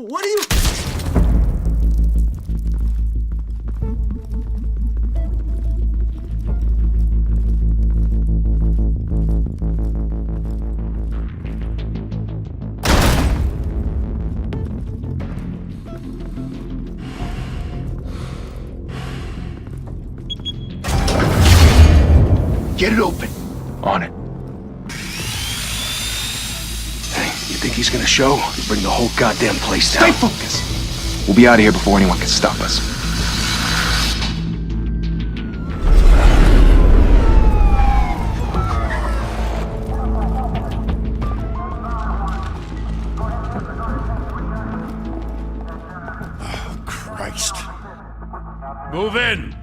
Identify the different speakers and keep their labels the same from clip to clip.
Speaker 1: What are you...
Speaker 2: Get it open. On it. Hey, you think he's gonna show? Bring the whole goddamn place down.
Speaker 3: Stay focused! We'll be out of here before anyone can stop us.
Speaker 1: Oh, Christ.
Speaker 4: Move in!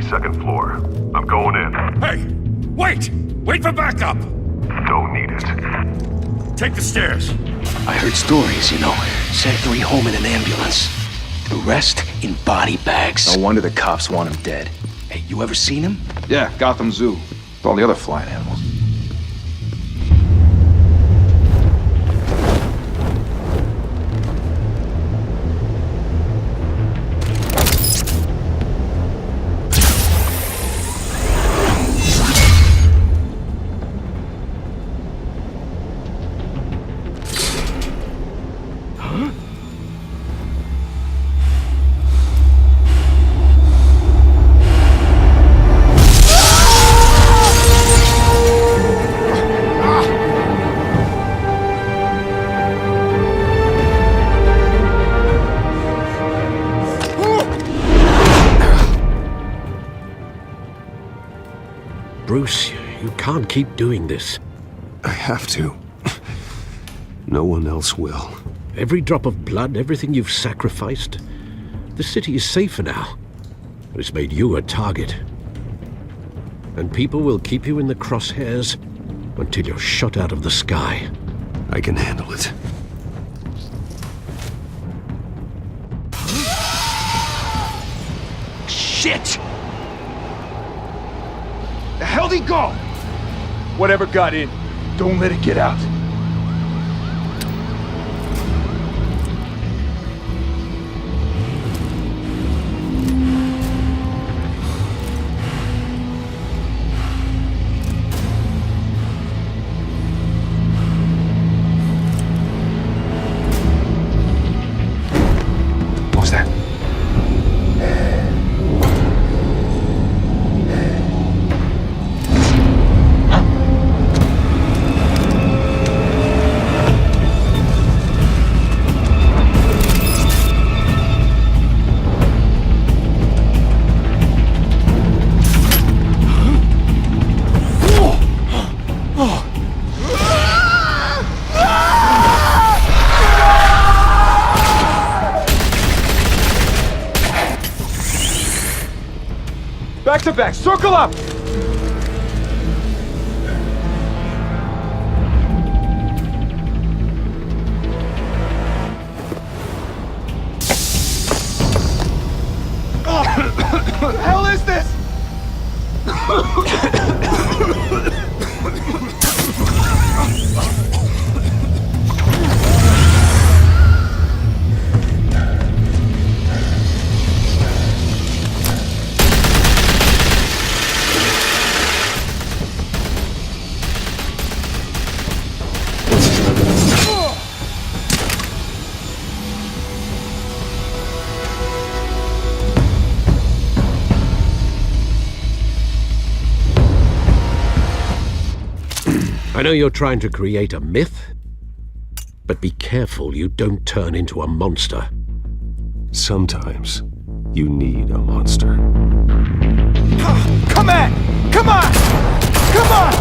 Speaker 5: Second floor. I'm going in.
Speaker 4: Hey! Wait! Wait for backup!
Speaker 5: Don't need it.
Speaker 4: Take the stairs.
Speaker 2: I heard stories, you know. Sent 3 home in an ambulance. The rest in body bags.
Speaker 3: No wonder the cops want him dead.
Speaker 2: Hey, you ever seen him?
Speaker 3: Yeah, Gotham Zoo. With all the other flying animals.
Speaker 6: Bruce, you can't keep doing this.
Speaker 1: I have to. No one else will.
Speaker 6: Every drop of blood, everything you've sacrificed. The city is safer now. It's made you a target. And people will keep you in the crosshairs until you're shot out of the sky.
Speaker 1: I can handle it.
Speaker 2: Shit!
Speaker 3: The hell'd he go? Whatever got in, don't let it get out. What was that? Back to back, circle up! What the hell is this?
Speaker 6: I know you're trying to create a myth, but be careful you don't turn into a monster.
Speaker 1: Sometimes you need a monster.
Speaker 3: Come on! Come on! Come on!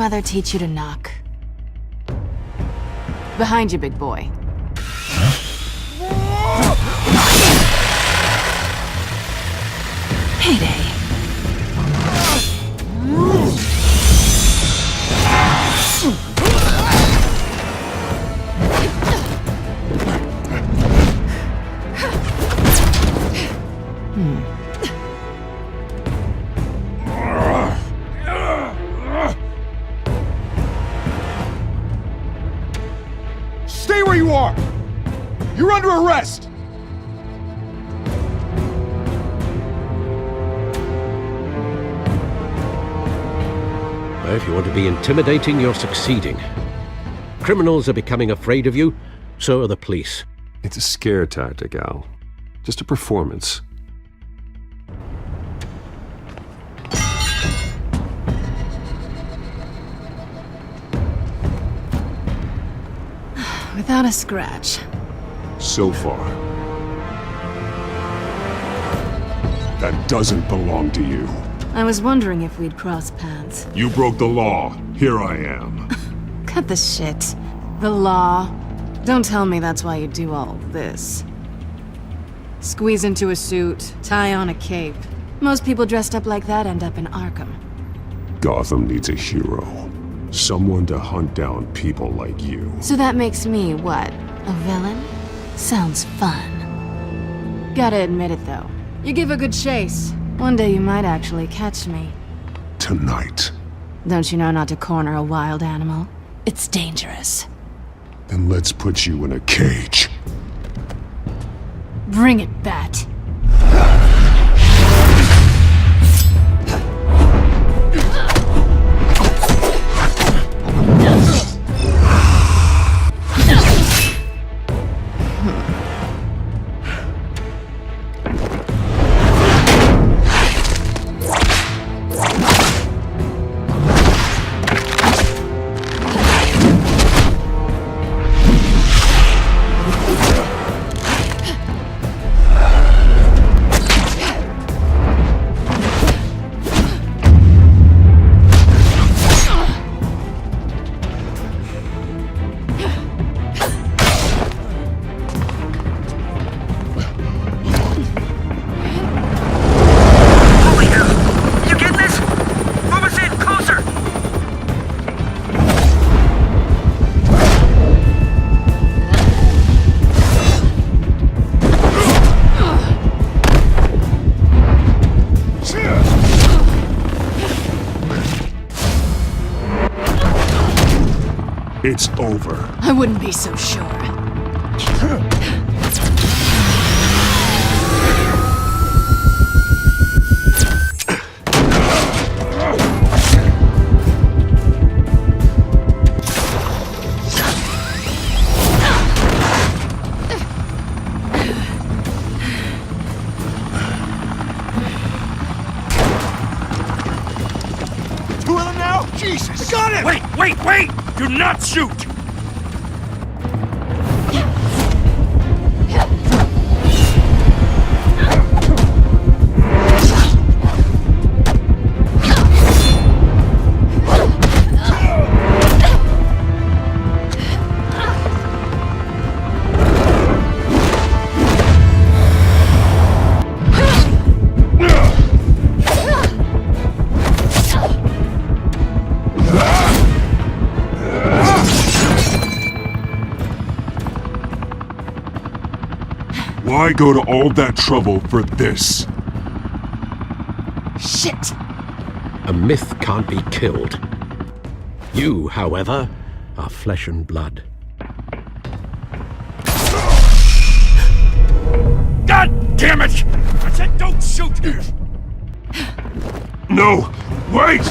Speaker 7: mother teach you to knock? Behind you, big boy. Heyday.
Speaker 3: Stay where you are! You're under arrest!
Speaker 6: If you want to be intimidating, you're succeeding. Criminals are becoming afraid of you, so are the police.
Speaker 1: It's a scare tactic, Al. Just a performance.
Speaker 7: Without a scratch.
Speaker 3: So far. That doesn't belong to you.
Speaker 7: I was wondering if we'd cross paths.
Speaker 3: You broke the law. Here I am.
Speaker 7: Cut the shit. The law. Don't tell me that's why you do all this. Squeeze into a suit, tie on a cape. Most people dressed up like that end up in Arkham.
Speaker 3: Gotham needs a hero. Someone to hunt down people like you.
Speaker 7: So that makes me, what, a villain? Sounds fun. Gotta admit it, though. You give a good chase. One day you might actually catch me.
Speaker 3: Tonight.
Speaker 7: Don't you know not to corner a wild animal? It's dangerous.
Speaker 3: Then let's put you in a cage.
Speaker 7: Bring it, Bat.
Speaker 3: It's over.
Speaker 7: I wouldn't be so sure.
Speaker 3: Two of them now? Jesus! Got it!
Speaker 4: Wait! Do not shoot!
Speaker 3: Why go to all that trouble for this?
Speaker 7: Shit!
Speaker 6: A myth can't be killed. You, however, are flesh and blood.
Speaker 4: God damn it! I said don't shoot!
Speaker 3: No! Wait!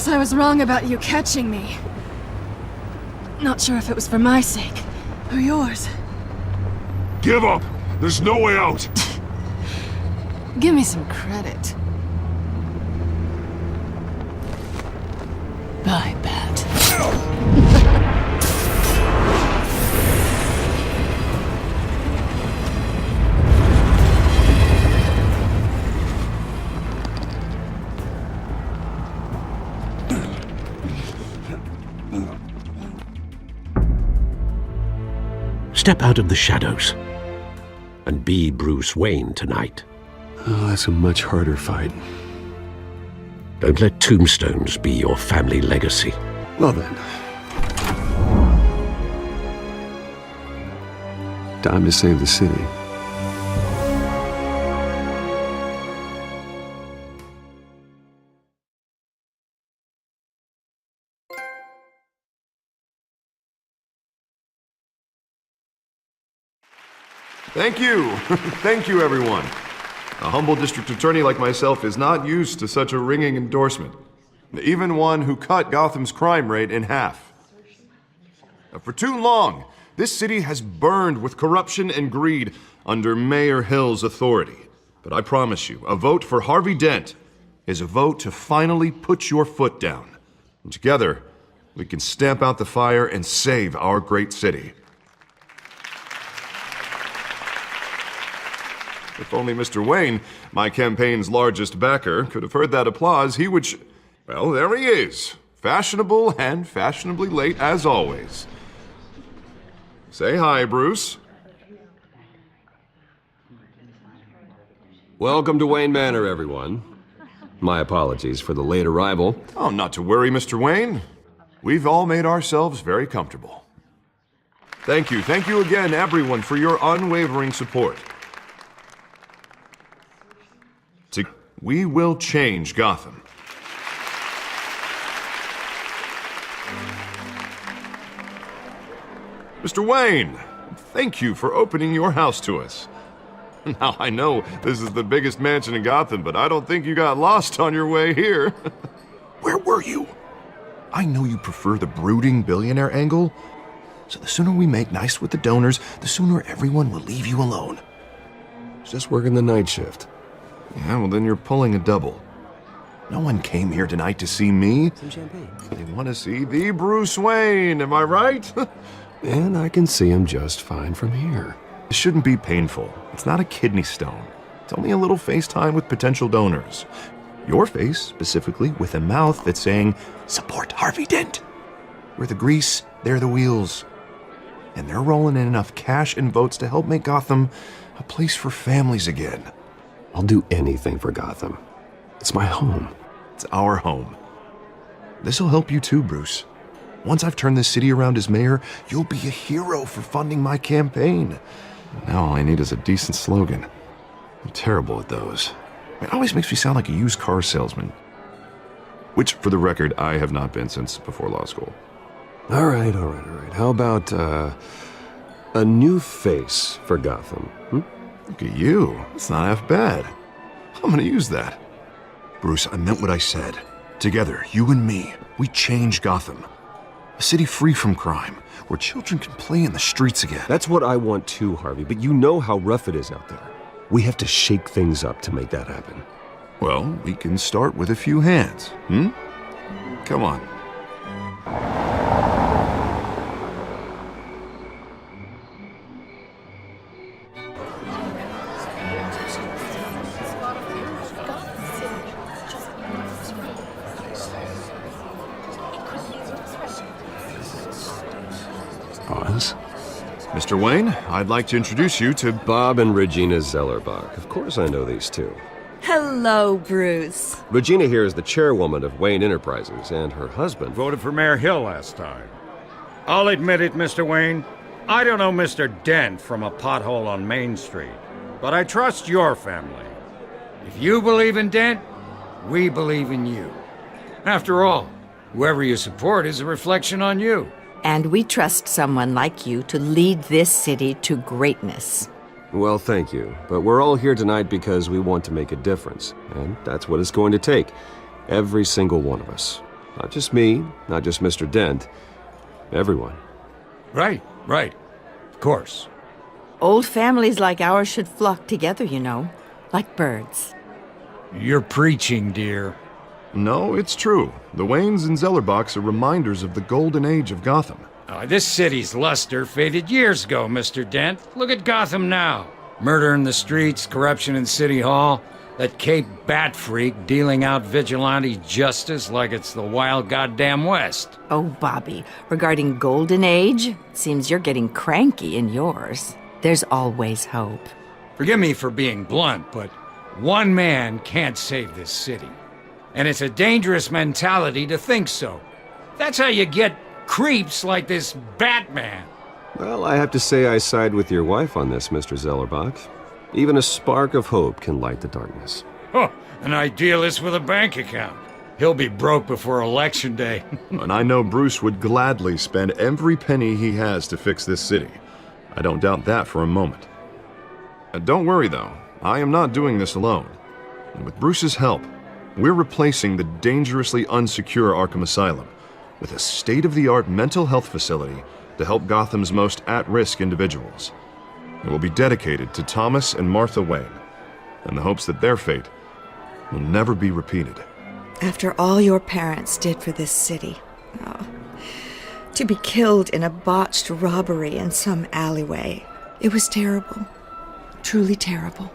Speaker 7: Guess I was wrong about you catching me. Not sure if it was for my sake, or yours.
Speaker 3: Give up! There's no way out!
Speaker 7: Give me some credit. Bye, Bat.
Speaker 6: Step out of the shadows and be Bruce Wayne tonight.
Speaker 1: Oh, that's a much harder fight.
Speaker 6: Don't let tombstones be your family legacy.
Speaker 1: Well then. Time to save the city.
Speaker 8: Thank you. Thank you, everyone. A humble district attorney like myself is not used to such a ringing endorsement. Even one who cut Gotham's crime rate in half. For too long, this city has burned with corruption and greed under Mayor Hill's authority. But I promise you, a vote for Harvey Dent is a vote to finally put your foot down. And together, we can stamp out the fire and save our great city. If only Mr. Wayne, my campaign's largest backer, could have heard that applause, he would well, there he is. Fashionable and fashionably late as always. Say hi, Bruce.
Speaker 1: Welcome to Wayne Manor, everyone. My apologies for the late arrival.
Speaker 8: Oh, not to worry, Mr. Wayne. We've all made ourselves very comfortable. Thank you again, everyone, for your unwavering support. We will change Gotham. Mr. Wayne, thank you for opening your house to us. Now, I know this is the biggest mansion in Gotham, but I don't think you got lost on your way here. Where were you? I know you prefer the brooding billionaire angle, so the sooner we make nice with the donors, the sooner everyone will leave you alone.
Speaker 1: Just working the night shift.
Speaker 8: Yeah, well then you're pulling a double. No one came here tonight to see me.
Speaker 1: Some champagne.
Speaker 8: They want to see the Bruce Wayne, am I right?
Speaker 1: And I can see him just fine from here.
Speaker 8: It shouldn't be painful. It's not a kidney stone. It's only a little FaceTime with potential donors. Your face, specifically, with a mouth that's saying, support Harvey Dent. We're the grease, they're the wheels. And they're rolling in enough cash and votes to help make Gotham a place for families again.
Speaker 1: I'll do anything for Gotham. It's my home.
Speaker 8: It's our home. This'll help you too, Bruce. Once I've turned this city around as mayor, you'll be a hero for funding my campaign. Now all I need is a decent slogan. I'm terrible at those. It always makes me sound like a used car salesman. Which, for the record, I have not been since before law school.
Speaker 1: All right. How about, a new face for Gotham?
Speaker 8: Look at you. It's not half bad. I'm gonna use that. Bruce, I meant what I said. Together, you and me, we change Gotham. A city free from crime, where children can play in the streets again.
Speaker 1: That's what I want too, Harvey, but you know how rough it is out there. We have to shake things up to make that happen.
Speaker 8: Well, we can start with a few hands, Come on.
Speaker 1: Pause.
Speaker 8: Mr. Wayne, I'd like to introduce you to
Speaker 1: Bob and Regina Zellerbach. Of course I know these two.
Speaker 9: Hello, Bruce.
Speaker 1: Regina here is the chairwoman of Wayne Enterprises, and her husband...
Speaker 4: Voted for Mayor Hill last time. I'll admit it, Mr. Wayne. I don't know Mr. Dent from a pothole on Main Street, but I trust your family. If you believe in Dent, we believe in you. After all, whoever you support is a reflection on you.
Speaker 9: And we trust someone like you to lead this city to greatness.
Speaker 1: Well, thank you. But we're all here tonight because we want to make a difference. And that's what it's going to take. Every single one of us. Not just me, not just Mr. Dent. Everyone.
Speaker 4: Right. Of course.
Speaker 9: Old families like ours should flock together, you know, like birds.
Speaker 4: You're preaching, dear.
Speaker 8: No, it's true. The Waynes and Zellerbachs are reminders of the golden age of Gotham.
Speaker 4: This city's luster faded years ago, Mr. Dent. Look at Gotham now. Murder in the streets, corruption in City Hall, that Cape Bat freak dealing out vigilante justice like it's the wild goddamn West.
Speaker 9: Oh, Bobby, regarding Golden Age, seems you're getting cranky in yours. There's always hope.
Speaker 4: Forgive me for being blunt, but one man can't save this city. And it's a dangerous mentality to think so. That's how you get creeps like this Batman.
Speaker 1: Well, I have to say I side with your wife on this, Mr. Zellerbach. Even a spark of hope can light the darkness.
Speaker 4: Oh, an idealist with a bank account. He'll be broke before Election Day.
Speaker 8: And I know Bruce would gladly spend every penny he has to fix this city. I don't doubt that for a moment. Don't worry, though. I am not doing this alone. And with Bruce's help, we're replacing the dangerously unsecure Arkham Asylum with a state-of-the-art mental health facility to help Gotham's most at-risk individuals. It will be dedicated to Thomas and Martha Wayne, in the hopes that their fate will never be repeated.
Speaker 10: After all your parents did for this city, to be killed in a botched robbery in some alleyway, it was terrible. Truly terrible.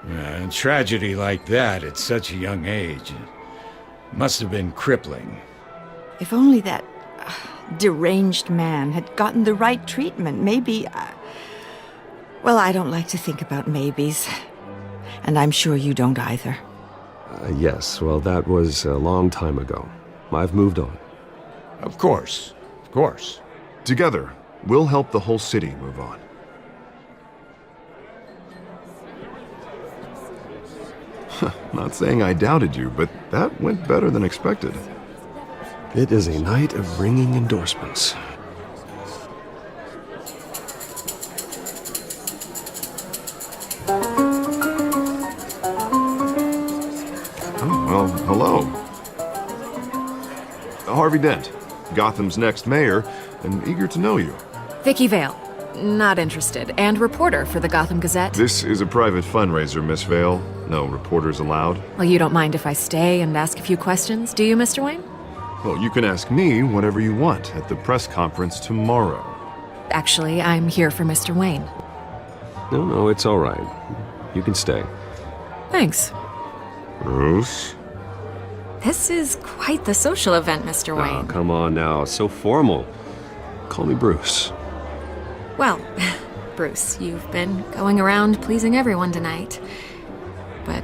Speaker 4: A tragedy like that at such a young age must have been crippling.
Speaker 9: If only that deranged man had gotten the right treatment, maybe... well, I don't like to think about maybes. And I'm sure you don't either.
Speaker 1: Yes, well, that was a long time ago. I've moved on.
Speaker 4: Of course.
Speaker 8: Together, we'll help the whole city move on. Not saying I doubted you, but that went better than expected.
Speaker 1: It is a night of ringing endorsements.
Speaker 8: Oh, well, hello. Harvey Dent, Gotham's next mayor, and eager to know you.
Speaker 7: Vicky Vale. Not interested. And reporter for the Gotham Gazette.
Speaker 8: This is a private fundraiser, Miss Vale. No reporters allowed.
Speaker 7: Well, you don't mind if I stay and ask a few questions, do you, Mr. Wayne?
Speaker 8: Well, you can ask me whatever you want at the press conference tomorrow.
Speaker 7: Actually, I'm here for Mr. Wayne.
Speaker 1: No, it's all right. You can stay.
Speaker 7: Thanks.
Speaker 8: Bruce?
Speaker 7: This is quite the social event, Mr. Wayne.
Speaker 1: Oh, come on now. So formal. Call me Bruce.
Speaker 7: Well, Bruce, you've been going around pleasing everyone tonight. But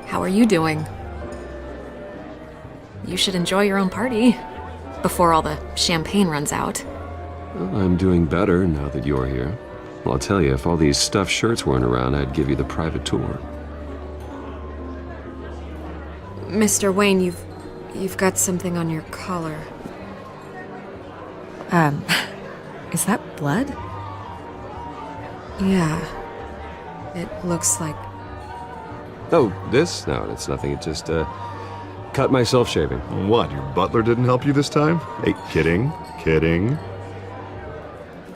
Speaker 7: how are you doing? You should enjoy your own party before all the champagne runs out.
Speaker 1: Well, I'm doing better now that you're here. Well, I'll tell you, if all these stuffed shirts weren't around, I'd give you the private tour.
Speaker 7: Mr. Wayne, you've got something on your collar. Is that blood? Yeah. It looks like...
Speaker 1: Oh, this? No, it's nothing. It just, cut myself shaving.
Speaker 8: What, your butler didn't help you this time? Hey, kidding.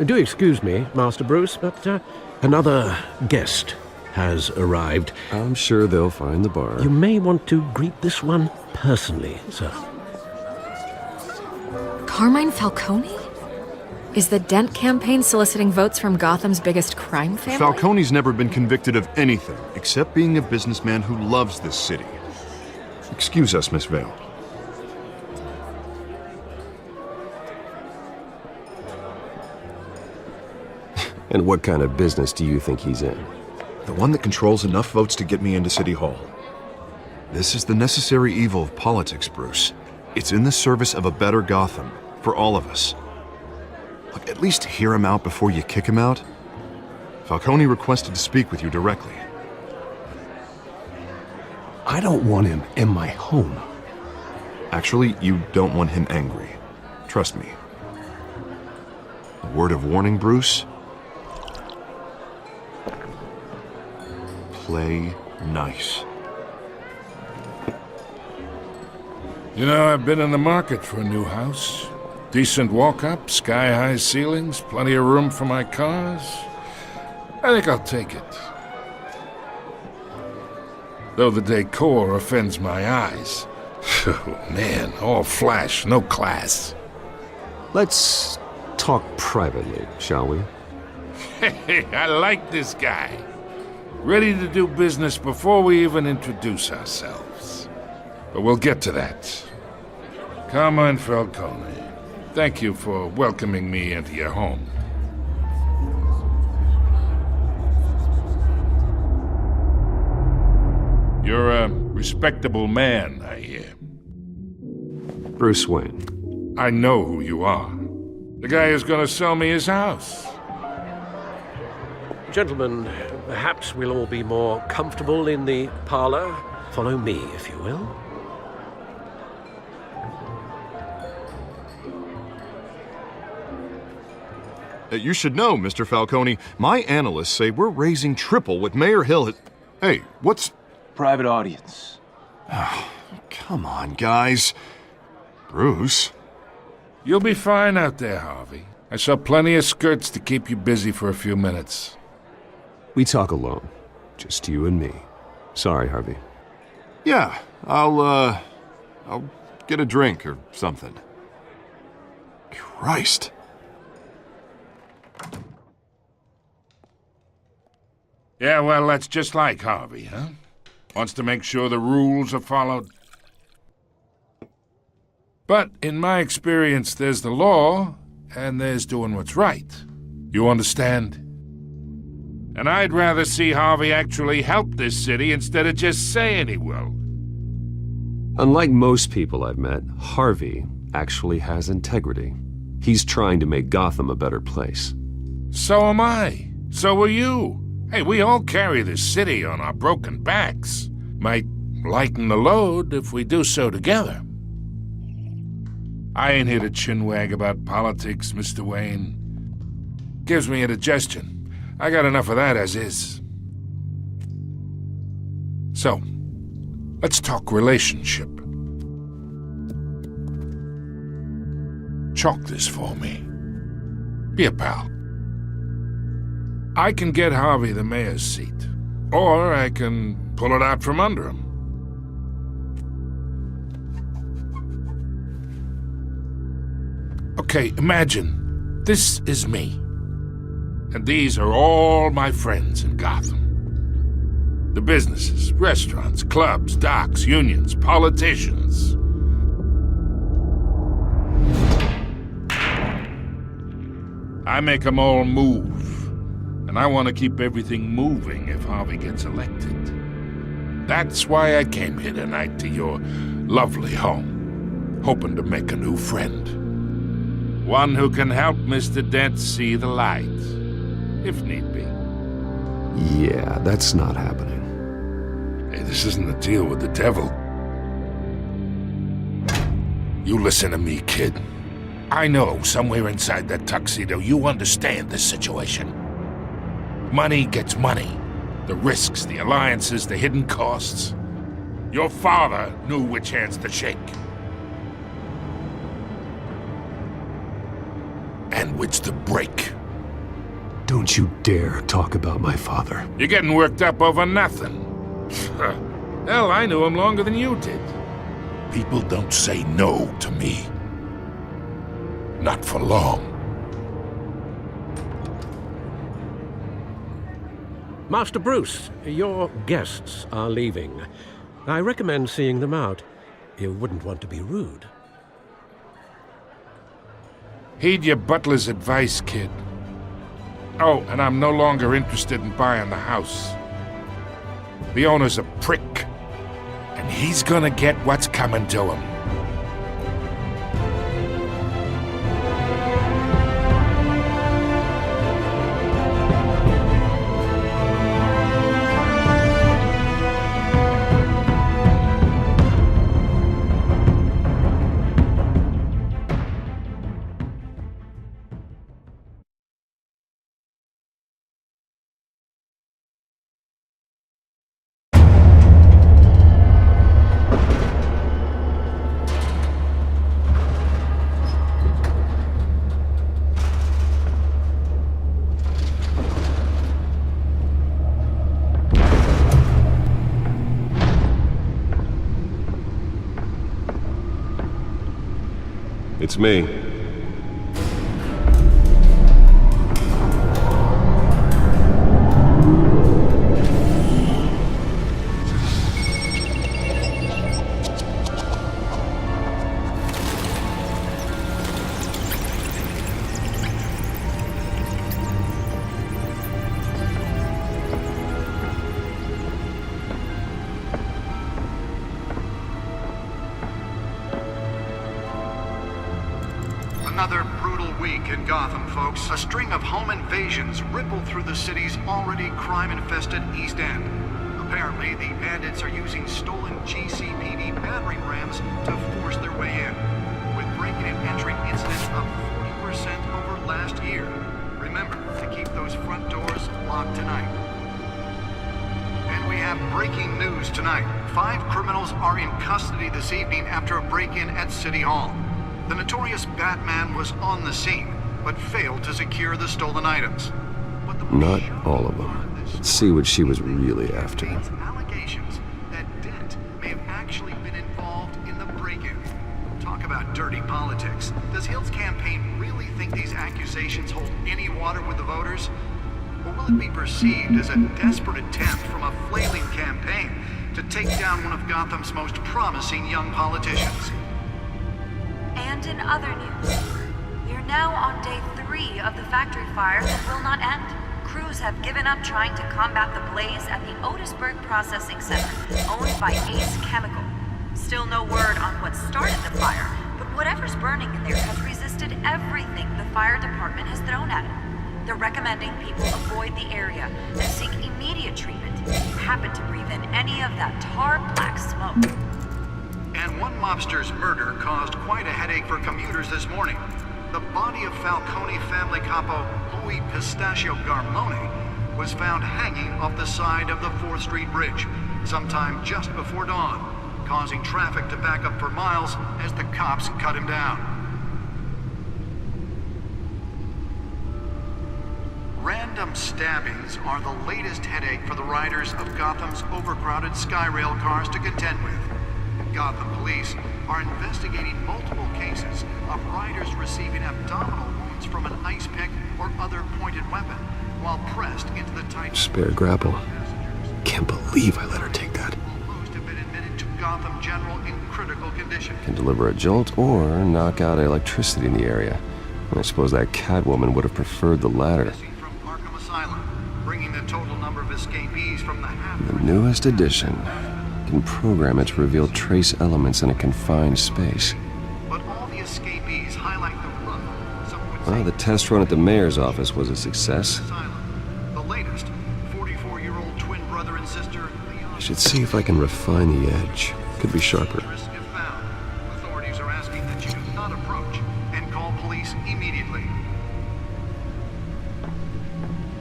Speaker 6: Do excuse me, Master Bruce, but another guest has arrived.
Speaker 1: I'm sure they'll find the bar.
Speaker 6: You may want to greet this one personally, sir.
Speaker 7: Carmine Falcone? Is the Dent campaign soliciting votes from Gotham's biggest crime family?
Speaker 8: Falcone's never been convicted of anything except being a businessman who loves this city. Excuse us, Miss Vale.
Speaker 1: And what kind of business do you think he's in?
Speaker 8: The one that controls enough votes to get me into City Hall. This is the necessary evil of politics, Bruce. It's in the service of a better Gotham, for all of us. Look, at least hear him out before you kick him out. Falcone requested to speak with you directly.
Speaker 1: I don't want him in my home.
Speaker 8: Actually, you don't want him angry. Trust me. A word of warning, Bruce. Play nice.
Speaker 11: You know, I've been in the market for a new house. Decent walk-up, sky-high ceilings, plenty of room for my cars. I think I'll take it. Though the decor offends my eyes. Oh, man, all flash, no class.
Speaker 1: Let's talk privately, shall we?
Speaker 11: Hey, I like this guy. Ready to do business before we even introduce ourselves. But we'll get to that. Carmine Falcone, thank you for welcoming me into your home. You're a respectable man, I hear.
Speaker 1: Bruce Wayne.
Speaker 11: I know who you are. The guy who's gonna sell me his house.
Speaker 6: Gentlemen, perhaps we'll all be more comfortable in the parlor. Follow me, if you will.
Speaker 8: You should know, Mr. Falcone, my analysts say we're raising triple what Mayor Hill has... Hey, what's...
Speaker 2: Private audience.
Speaker 8: Come on, guys. Bruce?
Speaker 11: You'll be fine out there, Harvey. I saw plenty of skirts to keep you busy for a few minutes.
Speaker 1: We talk alone. Just you and me. Sorry, Harvey.
Speaker 8: Yeah, I'll get a drink or something. Christ.
Speaker 11: Yeah, well, that's just like Harvey, huh? Wants to make sure the rules are followed. But in my experience, there's the law, and there's doing what's right. You understand? And I'd rather see Harvey actually help this city instead of just saying he will.
Speaker 1: Unlike most people I've met, Harvey actually has integrity. He's trying to make Gotham a better place.
Speaker 11: So am I. So are you. Hey, we all carry this city on our broken backs. Might lighten the load if we do so together. I ain't here to chinwag about politics, Mr. Wayne. Gives me indigestion. I got enough of that as is. So, let's talk relationship. Chalk this for me. Be a pal. I can get Harvey the mayor's seat, or I can pull it out from under him. Okay, imagine, this is me. And these are all my friends in Gotham. The businesses, restaurants, clubs, docks, unions, politicians. I make them all move. And I want to keep everything moving if Harvey gets elected. That's why I came here tonight to your lovely home, hoping to make a new friend. One who can help Mr. Dent see the light, if need be.
Speaker 1: Yeah, that's not happening.
Speaker 11: Hey, this isn't a deal with the devil. You listen to me, kid. I know somewhere inside that tuxedo you understand this situation. Money gets money. The risks, the alliances, the hidden costs. Your father knew which hands to shake. And which to break.
Speaker 1: Don't you dare talk about my father.
Speaker 11: You're getting worked up over nothing. Hell, I knew him longer than you did. People don't say no to me. Not for long.
Speaker 6: Master Bruce, your guests are leaving. I recommend seeing them out. You wouldn't want to be rude.
Speaker 11: Heed your butler's advice, kid. Oh, and I'm no longer interested in buying the house. The owner's a prick, and he's gonna get what's coming to him.
Speaker 1: That's me.
Speaker 12: Another brutal week in Gotham, folks. A string of home invasions ripple through the city's already crime-infested East End. Apparently, the bandits are using stolen GCPD battering rams to force their way in, with breaking and entering incidents up 40% over last year. Remember to keep those front doors locked tonight. And we have breaking news tonight. 5 criminals are in custody this evening after a break-in at City Hall. The notorious Batman was on the scene, but failed to secure the stolen items.
Speaker 1: Not all of them. Let's see what she was really after.
Speaker 12: Allegations that Dent may have actually been involved in the break-in. Talk about dirty politics. Does Hill's campaign really think these accusations hold any water with the voters? Or will it be perceived as a desperate attempt from a flailing campaign to take down one of Gotham's most promising young politicians?
Speaker 13: And in other news, we are now on day 3 of the factory fire that will not end. Crews have given up trying to combat the blaze at the Otisburg Processing Center, owned by Ace Chemical. Still no word on what started the fire, but whatever's burning in there has resisted everything the fire department has thrown at it. They're recommending people avoid the area and seek immediate treatment if you happen to breathe in any of that tar black smoke.
Speaker 12: And one mobster's murder caused quite a headache for commuters this morning. The body of Falcone family capo Louis Pistachio Garmone was found hanging off the side of the 4th Street Bridge sometime just before dawn, causing traffic to back up for miles as the cops cut him down. Random stabbings are the latest headache for the riders of Gotham's overcrowded Skyrail cars to contend with. Gotham police are investigating multiple cases of riders receiving abdominal wounds from an ice pick or other pointed weapon while pressed into the tight...
Speaker 1: Spare grapple. Can't believe I let her take that.
Speaker 12: Most have been admitted to Gotham General in critical condition.
Speaker 1: Can deliver a jolt or knock out electricity in the area. I suppose that Catwoman would have preferred the latter.
Speaker 12: From Arkham Asylum, bringing the total number of escapees from the
Speaker 1: The newest edition. Can program it to reveal trace elements in a confined space.
Speaker 12: But all the escapees highlight the rough.
Speaker 1: Well, the test run at the mayor's office was a success.
Speaker 12: The latest, 44-year-old twin brother and sister,
Speaker 1: I should see if I can refine the edge. Could be sharper.
Speaker 12: Authorities are asking that you do not approach and call police immediately.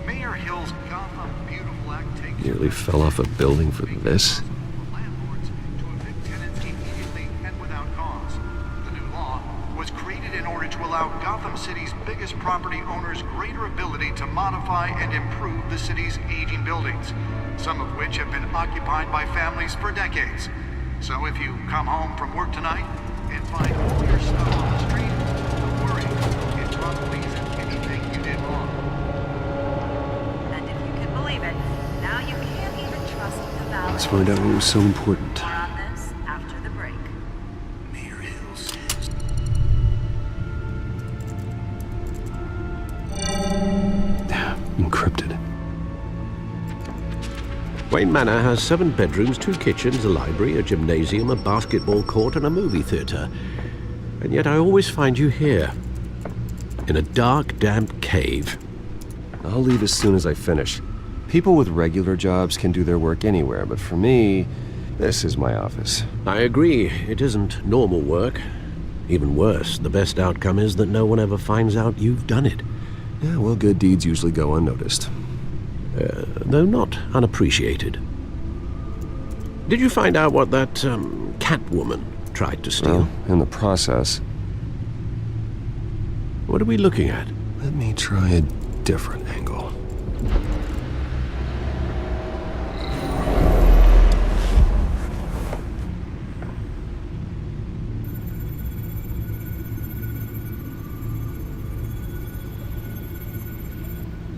Speaker 12: Mayor Hill's Gotham Beautiful Act takes...
Speaker 1: Nearly fell off a building for this.
Speaker 12: Gotham City's biggest property owners greater ability to modify and improve the city's aging buildings, some of which have been occupied by families for decades. So if you come home from work tonight and find all your stuff on the street, don't worry, it probably isn't anything you did wrong.
Speaker 13: And if you can believe it, now you can't even trust the valet.
Speaker 1: Let's find out what was so important.
Speaker 13: More on this after the break.
Speaker 12: Mayor Hills.
Speaker 1: Encrypted.
Speaker 6: Wayne Manor has 7 bedrooms, 2 kitchens, a library, a gymnasium, a basketball court, and a movie theater. And yet I always find you here, in a dark, damp cave.
Speaker 1: I'll leave as soon as I finish. People with regular jobs can do their work anywhere, but for me, this is my office.
Speaker 6: I agree, it isn't normal work. Even worse, the best outcome is that no one ever finds out you've done it.
Speaker 1: Yeah, well, good deeds usually go unnoticed.
Speaker 6: Though not unappreciated. Did you find out what that, Catwoman tried to steal?
Speaker 1: Well, in the process.
Speaker 6: What are we looking at?
Speaker 1: Let me try a different angle.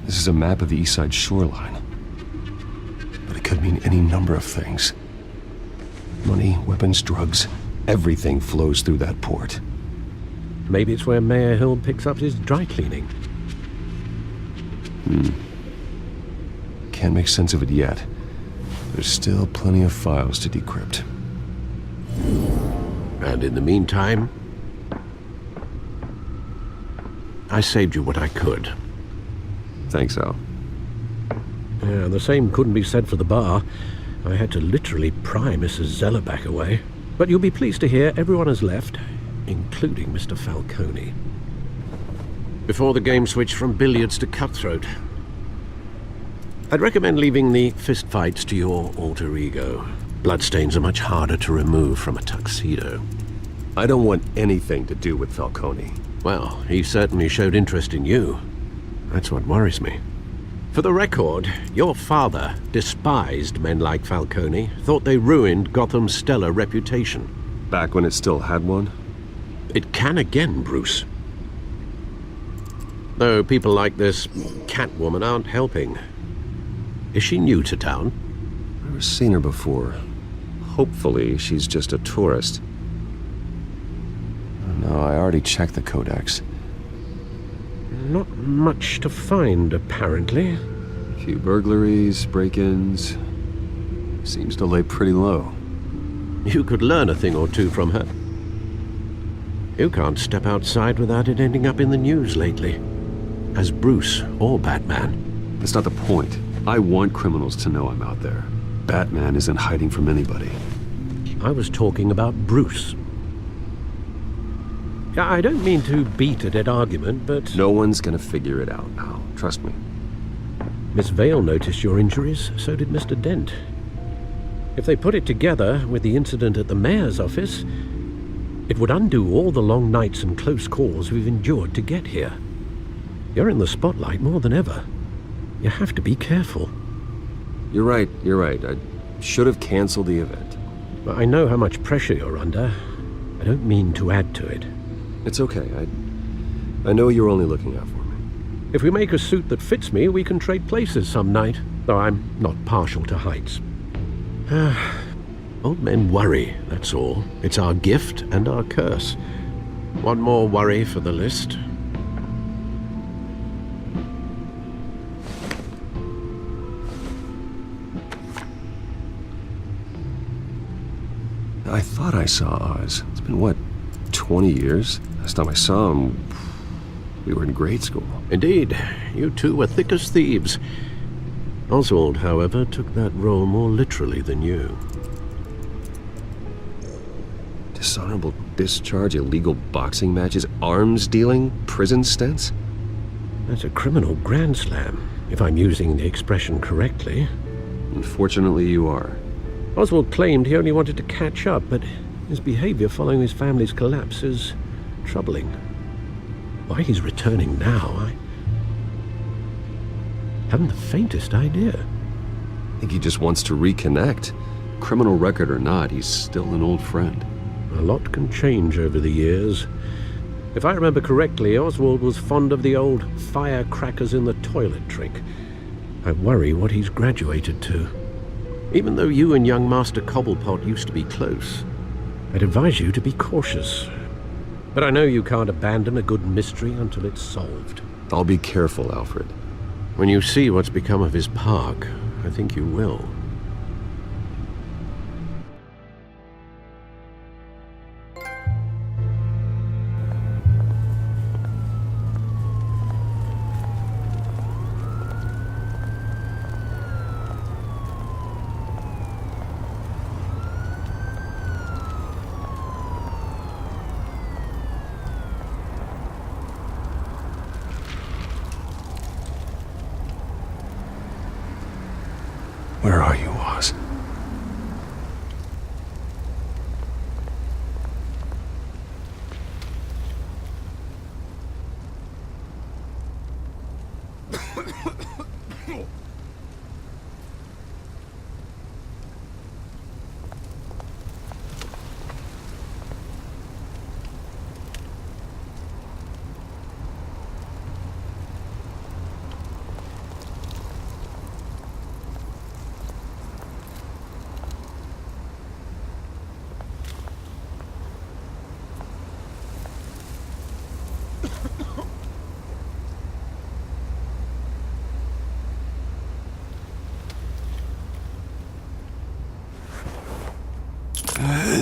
Speaker 1: This is a map of the east side shoreline. But it could mean any number of things. Money, weapons, drugs, everything flows through that port.
Speaker 6: Maybe it's where Mayor Hill picks up his dry cleaning.
Speaker 1: Can't make sense of it yet. There's still plenty of files to decrypt.
Speaker 6: And in the meantime, I saved you what I could.
Speaker 1: Thanks, Al.
Speaker 6: Yeah, the same couldn't be said for the bar. I had to literally pry Mrs. Zellerback away. But you'll be pleased to hear everyone has left, including Mr. Falcone. Before the game switched from billiards to cutthroat. I'd recommend leaving the fistfights to your alter ego. Bloodstains are much harder to remove from a tuxedo.
Speaker 1: I don't want anything to do with Falcone.
Speaker 6: Well, he certainly showed interest in you. That's what worries me. For the record, your father despised men like Falcone, thought they ruined Gotham's stellar reputation.
Speaker 1: Back when it still had one?
Speaker 6: It can again, Bruce. Though people like this Catwoman aren't helping. Is she new to town?
Speaker 1: I've never seen her before. Hopefully, she's just a tourist. No, I already checked the codex.
Speaker 6: Not much to find, apparently.
Speaker 1: A few burglaries, break-ins. Seems to lay pretty low.
Speaker 6: You could learn a thing or two from her. You can't step outside without it ending up in the news lately. As Bruce or Batman.
Speaker 1: That's not the point. I want criminals to know I'm out there. Batman isn't hiding from anybody.
Speaker 6: I was talking about Bruce. I don't mean to beat a dead argument, but...
Speaker 1: No one's gonna figure it out, Al. Trust me.
Speaker 6: Miss Vale noticed your injuries, so did Mr. Dent. If they put it together with the incident at the mayor's office, it would undo all the long nights and close calls we've endured to get here. You're in the spotlight more than ever. You have to be careful.
Speaker 1: You're right. I should have canceled the event.
Speaker 6: I know how much pressure you're under. I don't mean to add to it.
Speaker 1: It's okay. I know you're only looking out for me.
Speaker 6: If we make a suit that fits me, we can trade places some night, though I'm not partial to heights. Old men worry, that's all. It's our gift and our curse. One more worry for the list.
Speaker 1: I thought I saw Oz. It's been, what, 20 years? Last time I saw him, we were in grade school.
Speaker 6: Indeed. You two were thick as thieves. Oswald, however, took that role more literally than you.
Speaker 1: Dishonorable discharge, illegal boxing matches, arms dealing, prison stints?
Speaker 6: That's a criminal grand slam, if I'm using the expression correctly.
Speaker 1: Unfortunately, you are.
Speaker 6: Oswald claimed he only wanted to catch up, but his behavior following his family's collapse is troubling. Why he's returning now, I haven't the faintest idea.
Speaker 1: I think he just wants to reconnect. Criminal record or not, he's still an old friend.
Speaker 6: A lot can change over the years. If I remember correctly, Oswald was fond of the old firecrackers in the toilet trick. I worry what he's graduated to. Even though you and young Master Cobblepot used to be close, I'd advise you to be cautious. But I know you can't abandon a good mystery until it's solved.
Speaker 1: I'll be careful, Alfred.
Speaker 6: When you see what's become of his park, I think you will.
Speaker 1: Where are you, Oz?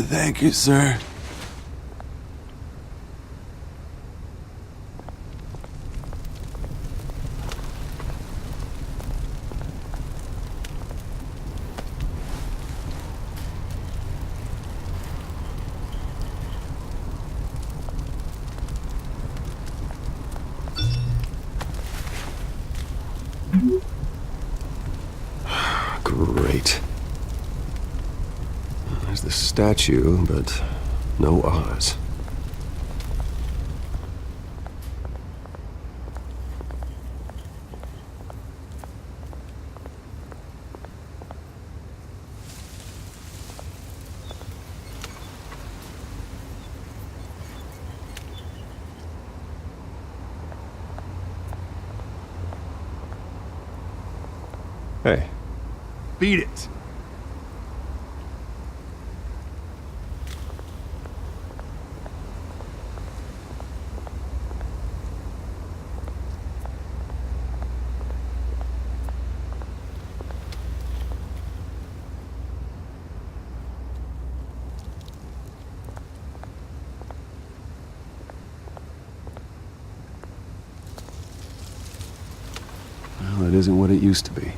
Speaker 14: Thank you, sir.
Speaker 1: Great. There's the statue, but no Oz. Hey.
Speaker 14: Beat it.
Speaker 1: Well, it isn't what it used to be.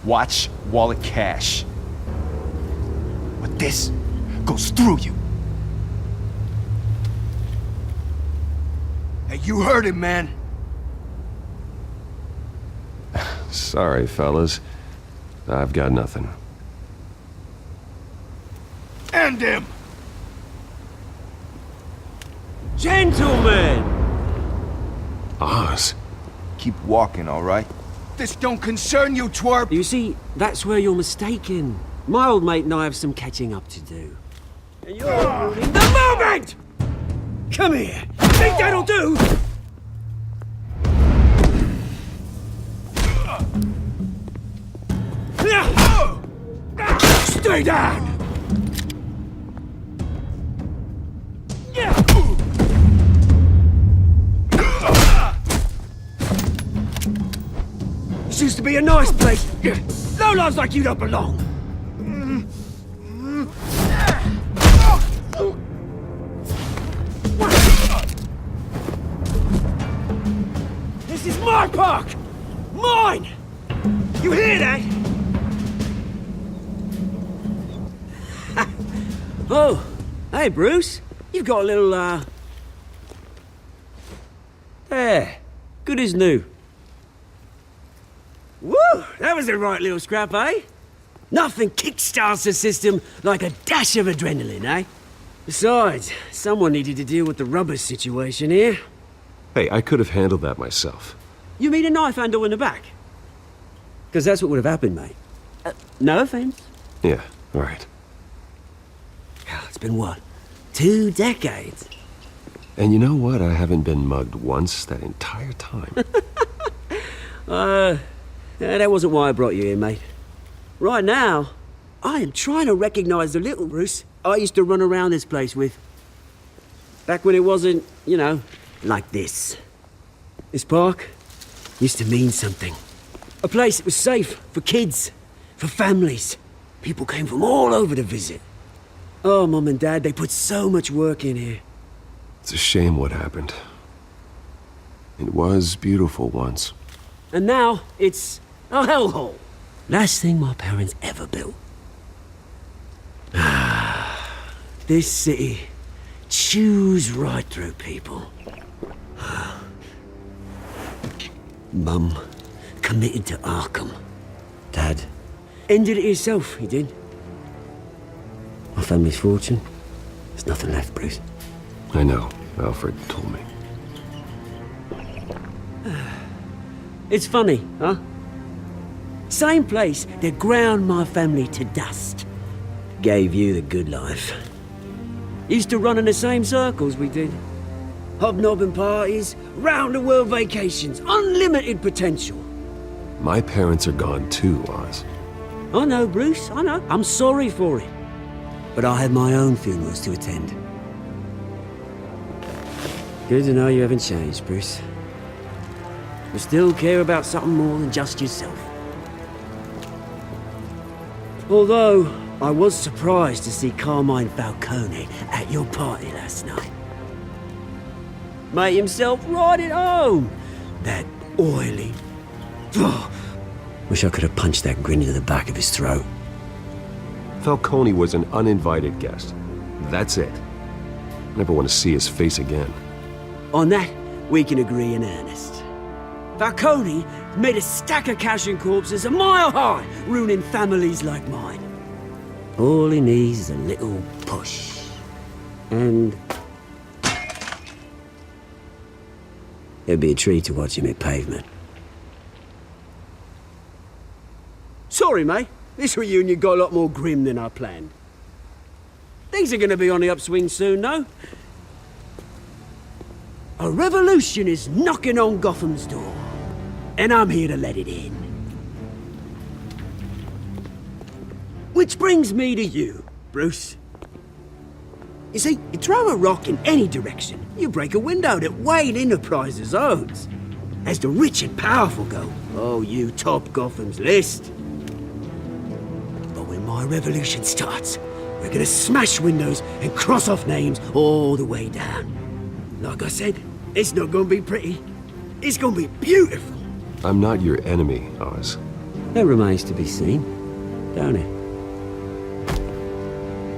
Speaker 14: Watch wallet cash. But this goes through you. Hey, you heard him, man.
Speaker 1: Sorry, fellas. I've got nothing.
Speaker 14: End him!
Speaker 2: Gentlemen!
Speaker 1: Oz.
Speaker 14: Keep walking, all right? This don't concern you, twerp!
Speaker 2: You see, that's where you're mistaken. My old mate and I have some catching up to do. And you're ruining the moment! Come here! Think that'll do? Stay down! This used to be a nice place. Lowlifes like you don't belong. This is my park! Mine! You hear that? Oh, hey Bruce. You've got a little, There. Good as new. Woo! That was a right little scrap, eh? Nothing kickstarts the system like a dash of adrenaline, eh? Besides, someone needed to deal with the rubber situation here.
Speaker 1: Hey, I could have handled that myself.
Speaker 2: You mean a knife handle in the back? Because that's what would have happened, mate. No offense.
Speaker 1: Yeah, all right.
Speaker 2: It's been what? 2 decades?
Speaker 1: And you know what? I haven't been mugged once that entire time.
Speaker 2: That wasn't why I brought you here, mate. Right now, I am trying to recognize the little Bruce I used to run around this place with. Back when it wasn't, you know, like this. This park used to mean something. A place that was safe for kids, for families. People came from all over to visit. Oh, Mum and Dad, they put so much work in here.
Speaker 1: It's a shame what happened. It was beautiful once.
Speaker 2: And now, it's a hellhole. Last thing my parents ever built. This city chews right through people. Mum committed to Arkham. Dad ended it himself, he did. My family's fortune, there's nothing left, Bruce.
Speaker 1: I know. Alfred told me.
Speaker 2: It's funny, huh? Same place that ground my family to dust. Gave you the good life. Used to run in the same circles we did. Hobnobbing parties, round-the-world vacations, unlimited potential.
Speaker 1: My parents are gone too, Oz.
Speaker 2: I know, Bruce, I know. I'm sorry for it. but I have my own funerals to attend. Good to know you haven't changed, Bruce. You still care about something more than just yourself. Although, I was surprised to see Carmine Falcone at your party last night. Made himself right at home. That oily... Oh, wish I could have punched that grin into the back of his throat.
Speaker 1: Falcone was an uninvited guest. That's it. Never want to see his face again.
Speaker 2: On that, we can agree in earnest. Falcone made a stack of cash and corpses a mile high, ruining families like mine. All he needs is a little push. And... it'd be a treat to watch him hit pavement. Sorry, mate. This reunion got a lot more grim than I planned. Things are gonna be on the upswing soon, though. A revolution is knocking on Gotham's door, and I'm here to let it in. Which brings me to you, Bruce. You see, you throw a rock in any direction, you break a window that Wayne Enterprises owns. As the rich and powerful go, oh, you top Gotham's list. But when my revolution starts, we're gonna smash windows and cross off names all the way down. Like I said, it's not gonna be pretty. It's gonna be beautiful.
Speaker 1: I'm not your enemy, Oz.
Speaker 2: That remains to be seen, don't it?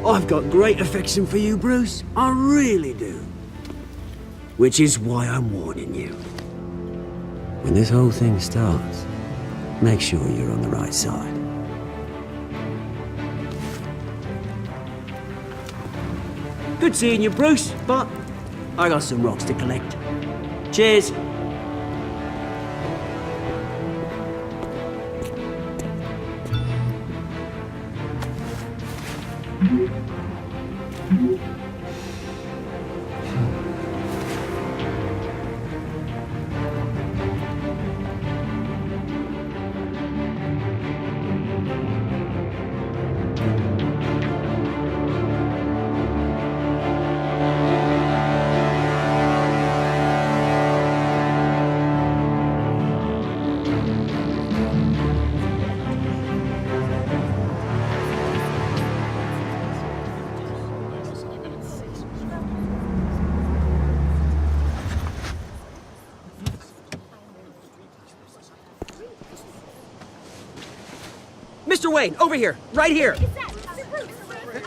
Speaker 2: I've got great affection for you, Bruce. I really do. Which is why I'm warning you. When this whole thing starts, make sure you're on the right side. Good seeing you, Bruce, but I got some rocks to collect. Cheers. Mr. Wayne, over here, right here.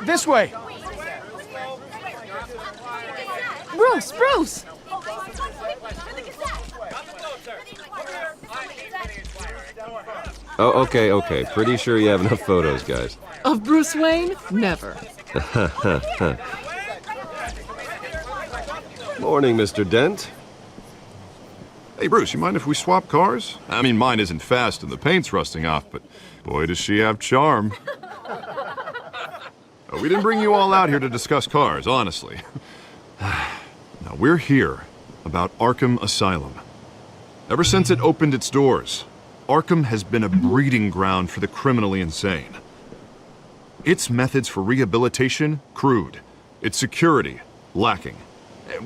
Speaker 14: This way.
Speaker 15: Bruce!
Speaker 1: Oh, okay. Pretty sure you have enough photos, guys.
Speaker 15: Of Bruce Wayne? Never.
Speaker 1: Morning, Mr. Dent.
Speaker 8: Hey, Bruce, you mind if we swap cars? I mean, mine isn't fast and the paint's rusting off, but boy, does she have charm. We didn't bring you all out here to discuss cars, honestly. Now, we're here about Arkham Asylum. Ever since it opened its doors, Arkham has been a breeding ground for the criminally insane. Its methods for rehabilitation, crude. Its security, lacking.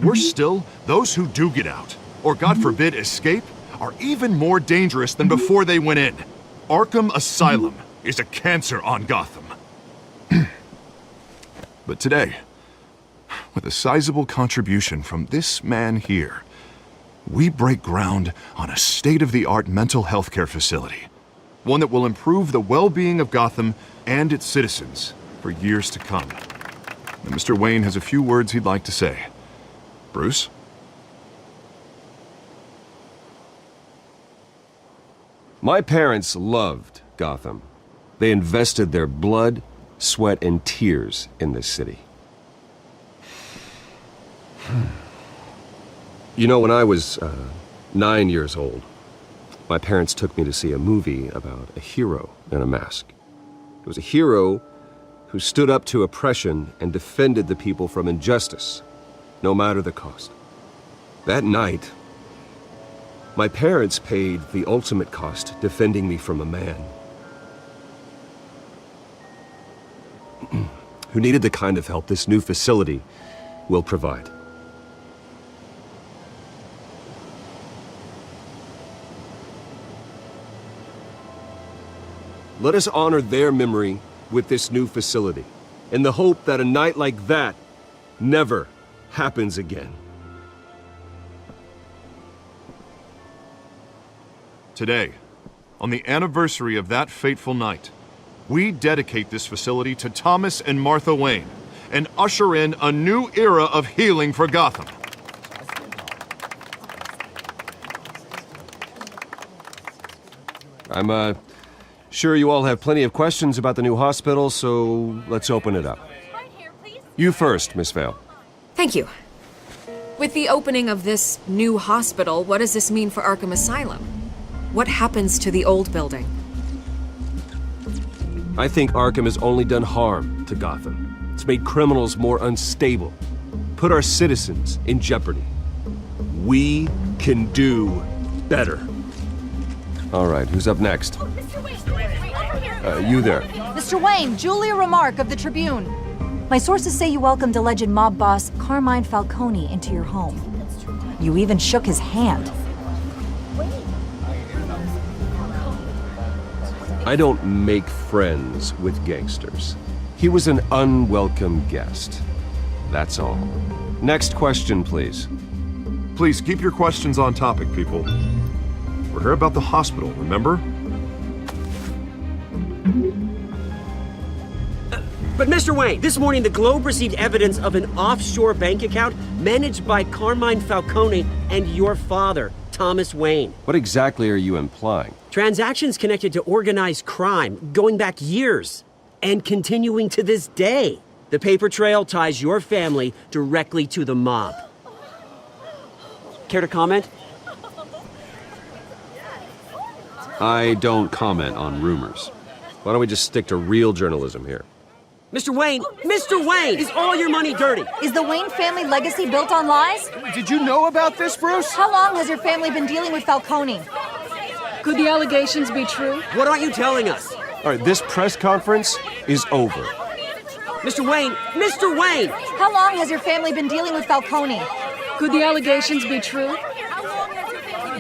Speaker 8: Worse still, those who do get out, or God forbid escape, are even more dangerous than before they went in. Arkham Asylum is a cancer on Gotham. But today, with a sizable contribution from this man here, we break ground on a state-of-the-art mental health care facility. One that will improve the well-being of Gotham and its citizens for years to come. And Mr. Wayne has a few words he'd like to say. Bruce?
Speaker 1: My parents loved Gotham. They invested their blood, sweat, and tears in this city. You know, when I was 9 years old, my parents took me to see a movie about a hero in a mask. It was a hero who stood up to oppression and defended the people from injustice, no matter the cost. That night, my parents paid the ultimate cost defending me from a man who needed the kind of help this new facility will provide. Let us honor their memory with this new facility, in the hope that a night like that never happens again.
Speaker 8: Today, on the anniversary of that fateful night, we dedicate this facility to Thomas and Martha Wayne and usher in a new era of healing for Gotham.
Speaker 1: I'm sure you all have plenty of questions about the new hospital, so let's open it up. You first, Miss Vale.
Speaker 16: Thank you. With the opening of this new hospital, what does this mean for Arkham Asylum? What happens to the old building?
Speaker 1: I think Arkham has only done harm to Gotham. It's made criminals more unstable, put our citizens in jeopardy. We can do better. All right, who's up next? You there.
Speaker 17: Mr. Wayne, Julia Remark of the Tribune. My sources say you welcomed alleged mob boss Carmine Falcone into your home. You even shook his hand.
Speaker 1: I don't make friends with gangsters. He was an unwelcome guest. That's all. Next question, please.
Speaker 8: Please keep your questions on topic, people. We're here about the hospital, remember?
Speaker 2: But Mr. Wayne, this morning the Globe received evidence of an offshore bank account managed by Carmine Falcone and your father, Thomas Wayne.
Speaker 1: What exactly are you implying?
Speaker 2: Transactions connected to organized crime going back years and continuing to this day. The paper trail ties your family directly to the mob. Care to comment?
Speaker 1: I don't comment on rumors. Why don't we just stick to real journalism here?
Speaker 2: Mr. Wayne, is all your money dirty?
Speaker 17: Is the Wayne family legacy built on lies?
Speaker 14: Did you know about this, Bruce?
Speaker 17: How long has your family been dealing with Falcone?
Speaker 15: Could the allegations be true?
Speaker 2: What aren't you telling us?
Speaker 1: All right, this press conference is over.
Speaker 2: Mr. Wayne!
Speaker 17: How long has your family been dealing with Falcone?
Speaker 15: Could the allegations be true?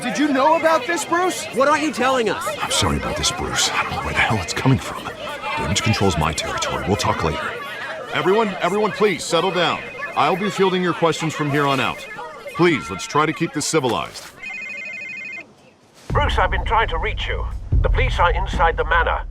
Speaker 14: Did you know about this, Bruce?
Speaker 2: What aren't you telling us?
Speaker 8: I'm sorry about this, Bruce. I don't know where the hell it's coming from. Damage control's my territory. We'll talk later. Everyone, please settle down. I'll be fielding your questions from here on out. Please, let's try to keep this civilized.
Speaker 6: Bruce, I've been trying to reach you. The police are inside the manor.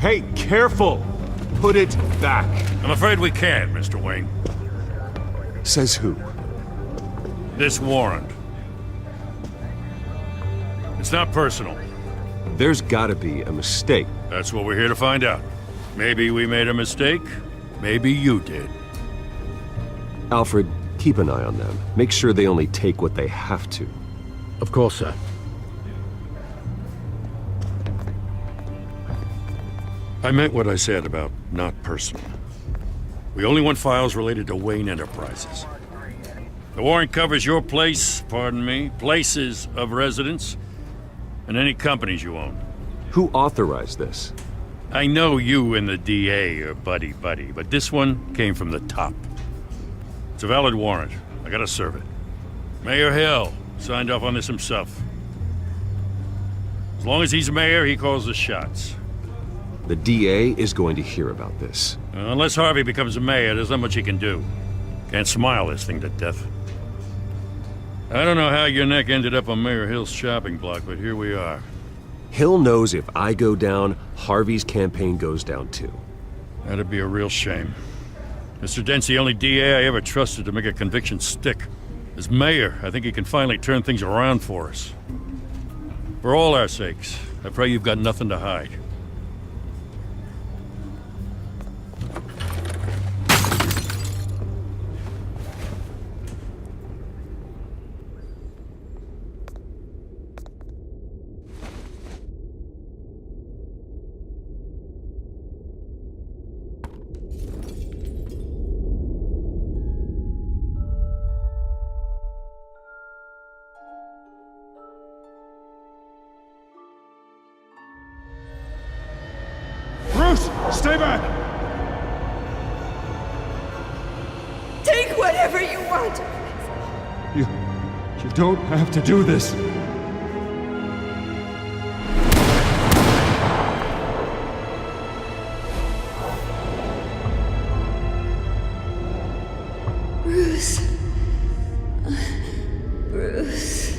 Speaker 1: Hey, careful! Put it back.
Speaker 4: I'm afraid we can't, Mr. Wayne.
Speaker 1: Says who?
Speaker 4: This warrant. It's not personal.
Speaker 1: There's gotta be a mistake.
Speaker 4: That's what we're here to find out. Maybe we made a mistake. Maybe you did.
Speaker 1: Alfred, keep an eye on them. Make sure they only take what they have to.
Speaker 6: Of course, sir.
Speaker 4: I meant what I said about not personal. We only want files related to Wayne Enterprises. The warrant covers your places of residence, and any companies you own.
Speaker 1: Who authorized this?
Speaker 4: I know you and the DA are buddy-buddy, but this one came from the top. It's a valid warrant. I gotta serve it. Mayor Hill signed off on this himself. As long as he's mayor, he calls the shots.
Speaker 1: The DA is going to hear about this.
Speaker 4: Unless Harvey becomes a mayor, there's not much he can do. Can't smile this thing to death. I don't know how your neck ended up on Mayor Hill's shopping block, but here we are.
Speaker 1: Hill knows if I go down, Harvey's campaign goes down too.
Speaker 4: That'd be a real shame. Mr. Dent's the only DA I ever trusted to make a conviction stick. As mayor, I think he can finally turn things around for us. For all our sakes, I pray you've got nothing to hide.
Speaker 18: Stay back!
Speaker 10: Take whatever you want.
Speaker 18: You don't have to do this.
Speaker 10: Bruce. Bruce.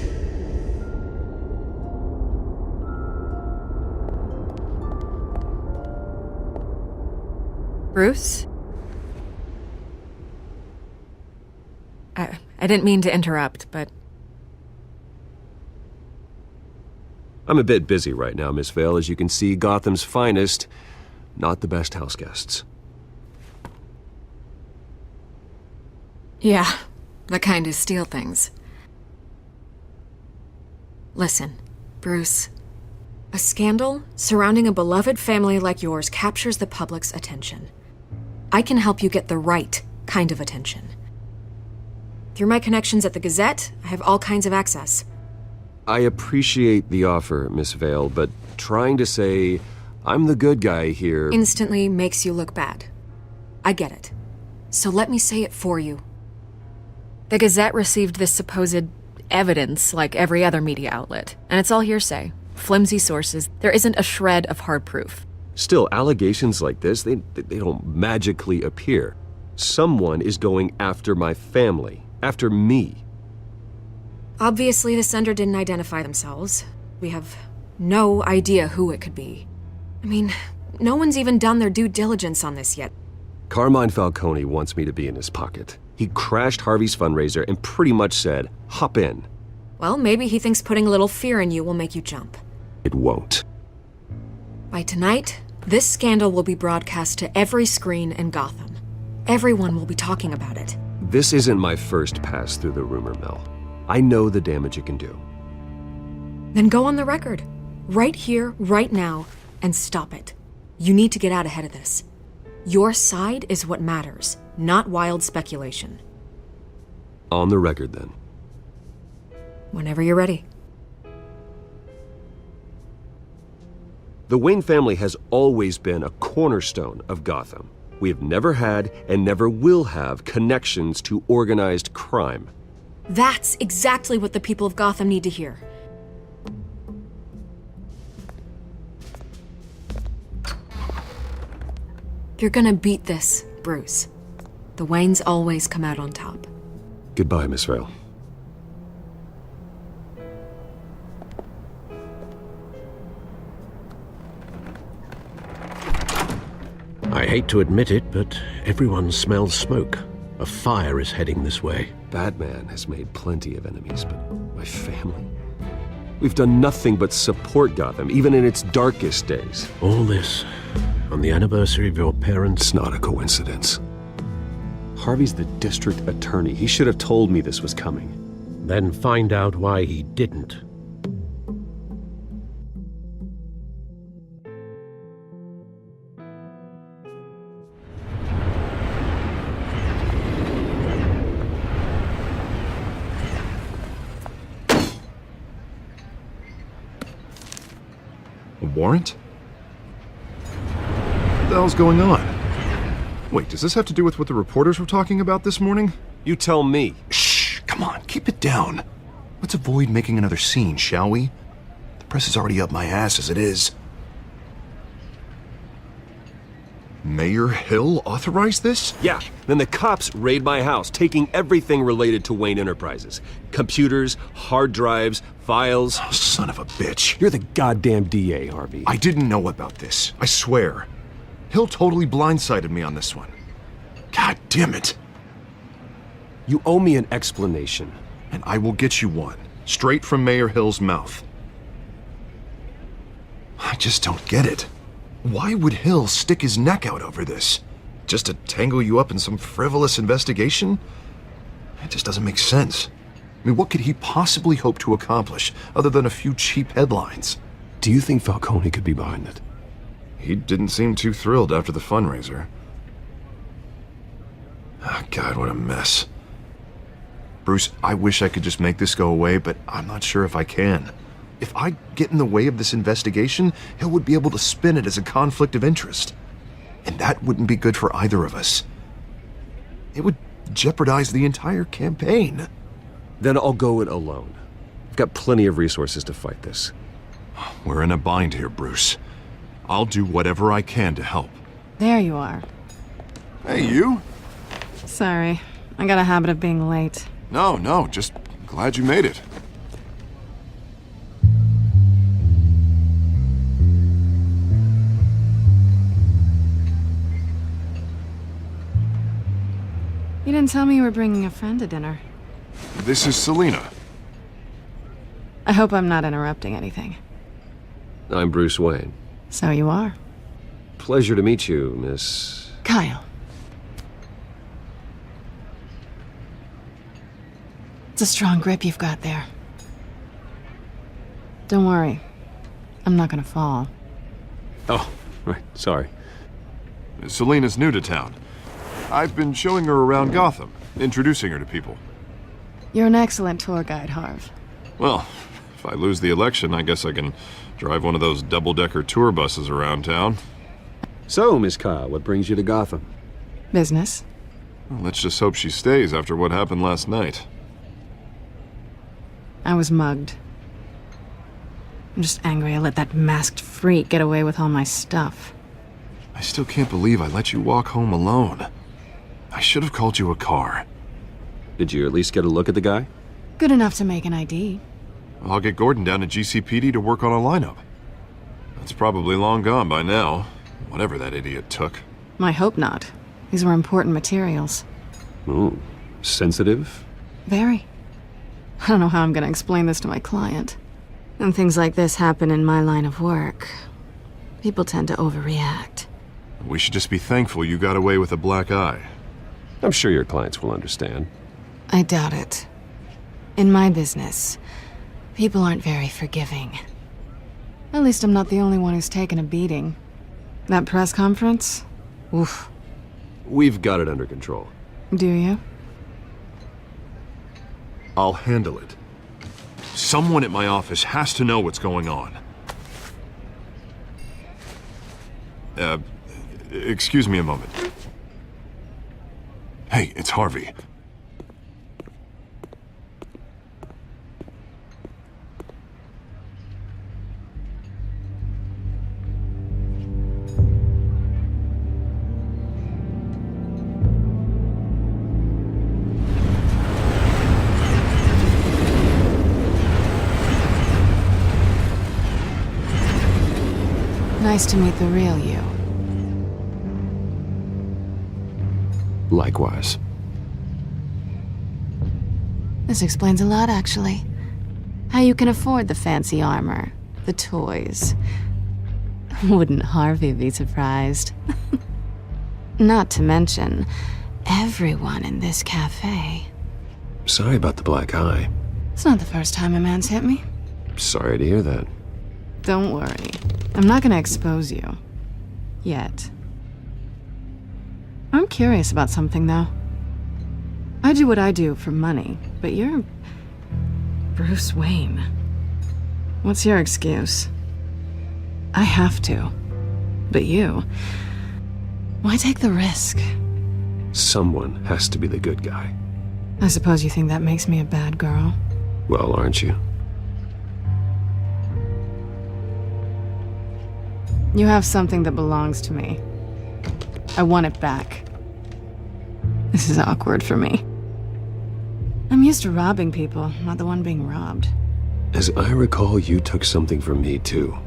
Speaker 16: Bruce? I didn't mean to interrupt, but...
Speaker 1: I'm a bit busy right now, Miss Vale. As you can see, Gotham's finest, not the best house guests.
Speaker 16: Yeah, the kind who steal things. Listen, Bruce. A scandal surrounding a beloved family like yours captures the public's attention. I can help you get the right kind of attention. Through my connections at the Gazette, I have all kinds of access.
Speaker 1: I appreciate the offer, Miss Vale, but trying to say I'm the good guy here...
Speaker 16: instantly makes you look bad. I get it. So let me say it for you. The Gazette received this supposed evidence like every other media outlet, and it's all hearsay. Flimsy sources. There isn't a shred of hard proof.
Speaker 1: Still, allegations like this, they don't magically appear. Someone is going after my family, after me.
Speaker 16: Obviously, the sender didn't identify themselves. We have no idea who it could be. I mean, no one's even done their due diligence on this yet.
Speaker 1: Carmine Falcone wants me to be in his pocket. He crashed Harvey's fundraiser and pretty much said, hop in.
Speaker 16: Well, maybe he thinks putting a little fear in you will make you jump.
Speaker 1: It won't.
Speaker 16: By tonight, this scandal will be broadcast to every screen in Gotham. Everyone will be talking about it.
Speaker 1: This isn't my first pass through the rumor mill. I know the damage it can do.
Speaker 16: Then go on the record. Right here, right now, and stop it. You need to get out ahead of this. Your side is what matters, not wild speculation.
Speaker 1: On the record, then.
Speaker 16: Whenever you're ready.
Speaker 1: The Wayne family has always been a cornerstone of Gotham. We have never had and never will have connections to organized crime.
Speaker 16: That's exactly what the people of Gotham need to hear. You're gonna beat this, Bruce. The Waynes always come out on top.
Speaker 1: Goodbye, Miss Vale.
Speaker 6: I hate to admit it, but everyone smells smoke. A fire is heading this way.
Speaker 1: Batman has made plenty of enemies, but my family? We've done nothing but support Gotham, even in its darkest days.
Speaker 6: All this on the anniversary of your parents'...
Speaker 1: It's not a coincidence. Harvey's the district attorney. He should have told me this was coming.
Speaker 6: Then find out why he didn't.
Speaker 8: A warrant? What the hell's going on? Wait, does this have to do with what the reporters were talking about this morning?
Speaker 1: You tell me.
Speaker 8: Shh, come on, keep it down. Let's avoid making another scene, shall we? The press is already up my ass as it is. Mayor Hill authorized this?
Speaker 1: Yeah, then the cops raid my house, taking everything related to Wayne Enterprises. Computers, hard drives, files.
Speaker 8: Oh, son of a bitch.
Speaker 1: You're the goddamn DA, Harvey.
Speaker 8: I didn't know about this, I swear. Hill totally blindsided me on this one. God damn it.
Speaker 1: You owe me an explanation.
Speaker 8: And I will get you one, straight from Mayor Hill's mouth. I just don't get it. Why would Hill stick his neck out over this? Just to tangle you up in some frivolous investigation? It just doesn't make sense. I mean, what could he possibly hope to accomplish other than a few cheap headlines?
Speaker 1: Do you think Falcone could be behind it?
Speaker 8: He didn't seem too thrilled after the fundraiser. Oh, God, what a mess. Bruce, I wish I could just make this go away, but I'm not sure if I can. If I get in the way of this investigation, Hill would be able to spin it as a conflict of interest. And that wouldn't be good for either of us. It would jeopardize the entire campaign.
Speaker 1: Then I'll go it alone. I've got plenty of resources to fight this.
Speaker 8: We're in a bind here, Bruce. I'll do whatever I can to help.
Speaker 7: There you are.
Speaker 8: Hey, you?
Speaker 7: Sorry, I got a habit of being late.
Speaker 8: No, just glad you made it.
Speaker 7: You didn't tell me you were bringing a friend to dinner.
Speaker 8: This is Selina.
Speaker 7: I hope I'm not interrupting anything.
Speaker 1: I'm Bruce Wayne.
Speaker 7: So you are.
Speaker 1: Pleasure to meet you, Miss...
Speaker 7: Kyle. It's a strong grip you've got there. Don't worry. I'm not gonna fall.
Speaker 1: Oh, right, sorry.
Speaker 8: Selina's new to town. I've been showing her around Gotham, introducing her to people.
Speaker 7: You're an excellent tour guide, Harv.
Speaker 8: Well, if I lose the election, I guess I can drive one of those double-decker tour buses around town.
Speaker 1: So, Miss Kyle, what brings you to Gotham?
Speaker 7: Business.
Speaker 8: Well, let's just hope she stays after what happened last night.
Speaker 7: I was mugged. I'm just angry I let that masked freak get away with all my stuff.
Speaker 8: I still can't believe I let you walk home alone. I should have called you a car.
Speaker 1: Did you at least get a look at the guy?
Speaker 7: Good enough to make an ID.
Speaker 8: I'll get Gordon down to GCPD to work on a lineup. That's probably long gone by now, whatever that idiot took.
Speaker 7: I hope not. These were important materials.
Speaker 1: Ooh, sensitive?
Speaker 7: Very. I don't know how I'm gonna explain this to my client. When things like this happen in my line of work, people tend to overreact.
Speaker 8: We should just be thankful you got away with a black eye.
Speaker 1: I'm sure your clients will understand.
Speaker 7: I doubt it. In my business, people aren't very forgiving. At least I'm not the only one who's taken a beating. That press conference? Oof.
Speaker 1: We've got it under control.
Speaker 7: Do you?
Speaker 8: I'll handle it. Someone at my office has to know what's going on. Excuse me a moment. Hey, it's Harvey.
Speaker 7: Nice to meet the real you.
Speaker 1: Likewise.
Speaker 7: This explains a lot, actually. How you can afford the fancy armor, the toys. Wouldn't Harvey be surprised? Not to mention, everyone in this cafe.
Speaker 1: Sorry about the black eye.
Speaker 7: It's not the first time a man's hit me.
Speaker 1: Sorry to hear that.
Speaker 7: Don't worry. I'm not gonna expose you. Yet. I'm curious about something, though. I do what I do for money, but you're... Bruce Wayne. What's your excuse? I have to. But you... Why take the risk?
Speaker 1: Someone has to be the good guy.
Speaker 7: I suppose you think that makes me a bad girl?
Speaker 1: Well, aren't you?
Speaker 7: You have something that belongs to me. I want it back. This is awkward for me. I'm used to robbing people, not the one being robbed.
Speaker 1: As I recall, you took something from me, too.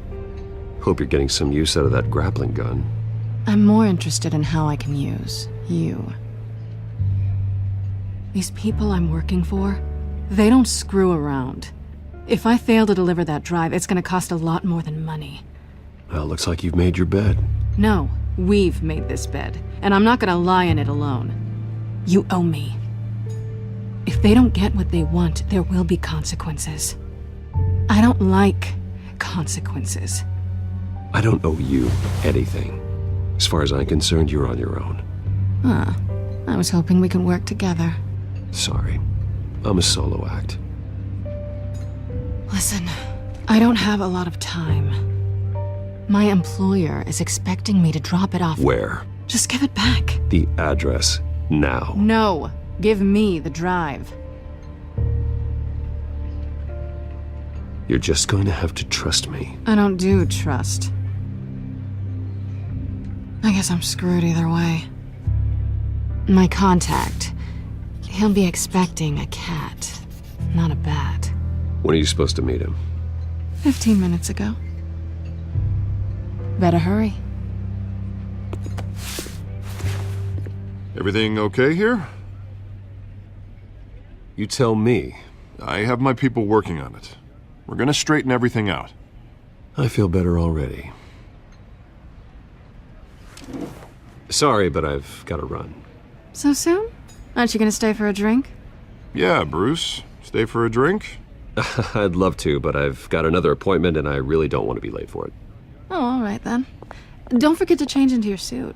Speaker 1: Hope you're getting some use out of that grappling gun.
Speaker 7: I'm more interested in how I can use you. These people I'm working for, they don't screw around. If I fail to deliver that drive, it's gonna cost a lot more than money.
Speaker 1: Well, looks like you've made your bed.
Speaker 7: No, we've made this bed, and I'm not gonna lie in it alone. You owe me. If they don't get what they want, there will be consequences. I don't like consequences.
Speaker 1: I don't owe you anything. As far as I'm concerned, you're on your own.
Speaker 7: Huh. I was hoping we could work together.
Speaker 1: Sorry. I'm a solo act.
Speaker 7: Listen, I don't have a lot of time. My employer is expecting me to drop it off.
Speaker 1: Where?
Speaker 7: Just give it back.
Speaker 1: The address, now.
Speaker 7: No. Give me the drive.
Speaker 1: You're just going to have to trust me.
Speaker 7: I don't do trust. I guess I'm screwed either way. My contact. He'll be expecting a cat, not a bat.
Speaker 1: When are you supposed to meet him?
Speaker 7: 15 minutes ago. Better hurry.
Speaker 8: Everything okay here?
Speaker 1: You tell me.
Speaker 8: I have my people working on it. We're gonna straighten everything out.
Speaker 1: I feel better already. Sorry, but I've got to run.
Speaker 7: So soon? Aren't you gonna stay for a drink?
Speaker 8: Yeah, Bruce. Stay for a drink?
Speaker 1: I'd love to, but I've got another appointment and I really don't want to be late for it.
Speaker 7: Oh, all right then. Don't forget to change into your suit.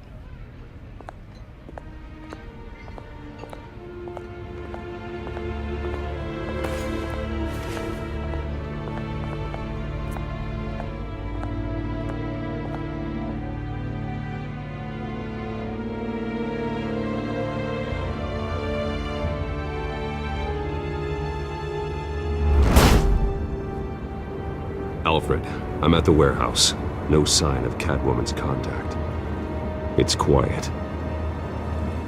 Speaker 1: Alfred, I'm at the warehouse. No sign of Catwoman's contact. It's quiet.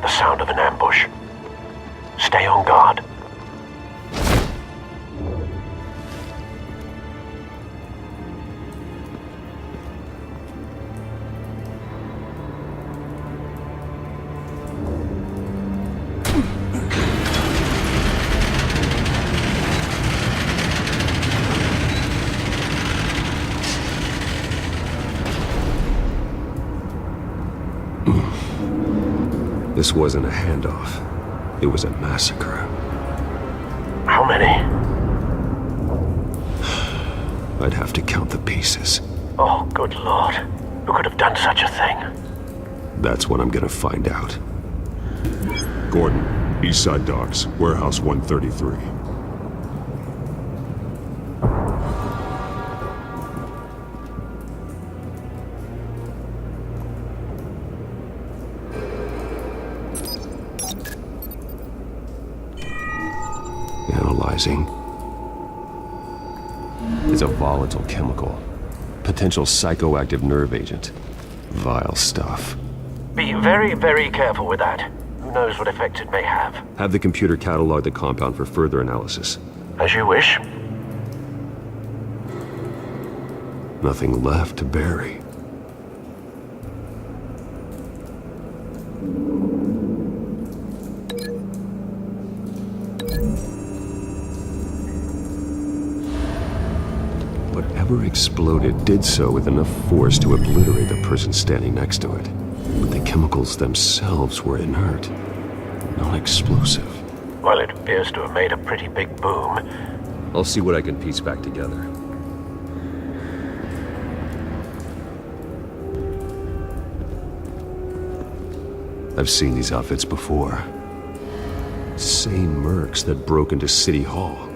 Speaker 6: The sound of an ambush. Stay on guard.
Speaker 1: This wasn't a handoff. It was a massacre.
Speaker 6: How many?
Speaker 1: I'd have to count the pieces.
Speaker 6: Oh, good lord. Who could have done such a thing?
Speaker 1: That's what I'm gonna find out.
Speaker 3: Gordon, Eastside Docks, Warehouse 133.
Speaker 1: Analyzing. It's a volatile chemical. Potential psychoactive nerve agent. Vile stuff.
Speaker 6: Be very, very careful with that. Who knows what effect it may have.
Speaker 1: Have the computer catalog the compound for further analysis.
Speaker 6: As you wish.
Speaker 1: Nothing left to bury. Whatever exploded did so with enough force to obliterate the person standing next to it. But the chemicals themselves were inert, not explosive.
Speaker 6: Well, it appears to have made a pretty big boom.
Speaker 1: I'll see what I can piece back together. I've seen these outfits before. Same mercs that broke into City Hall.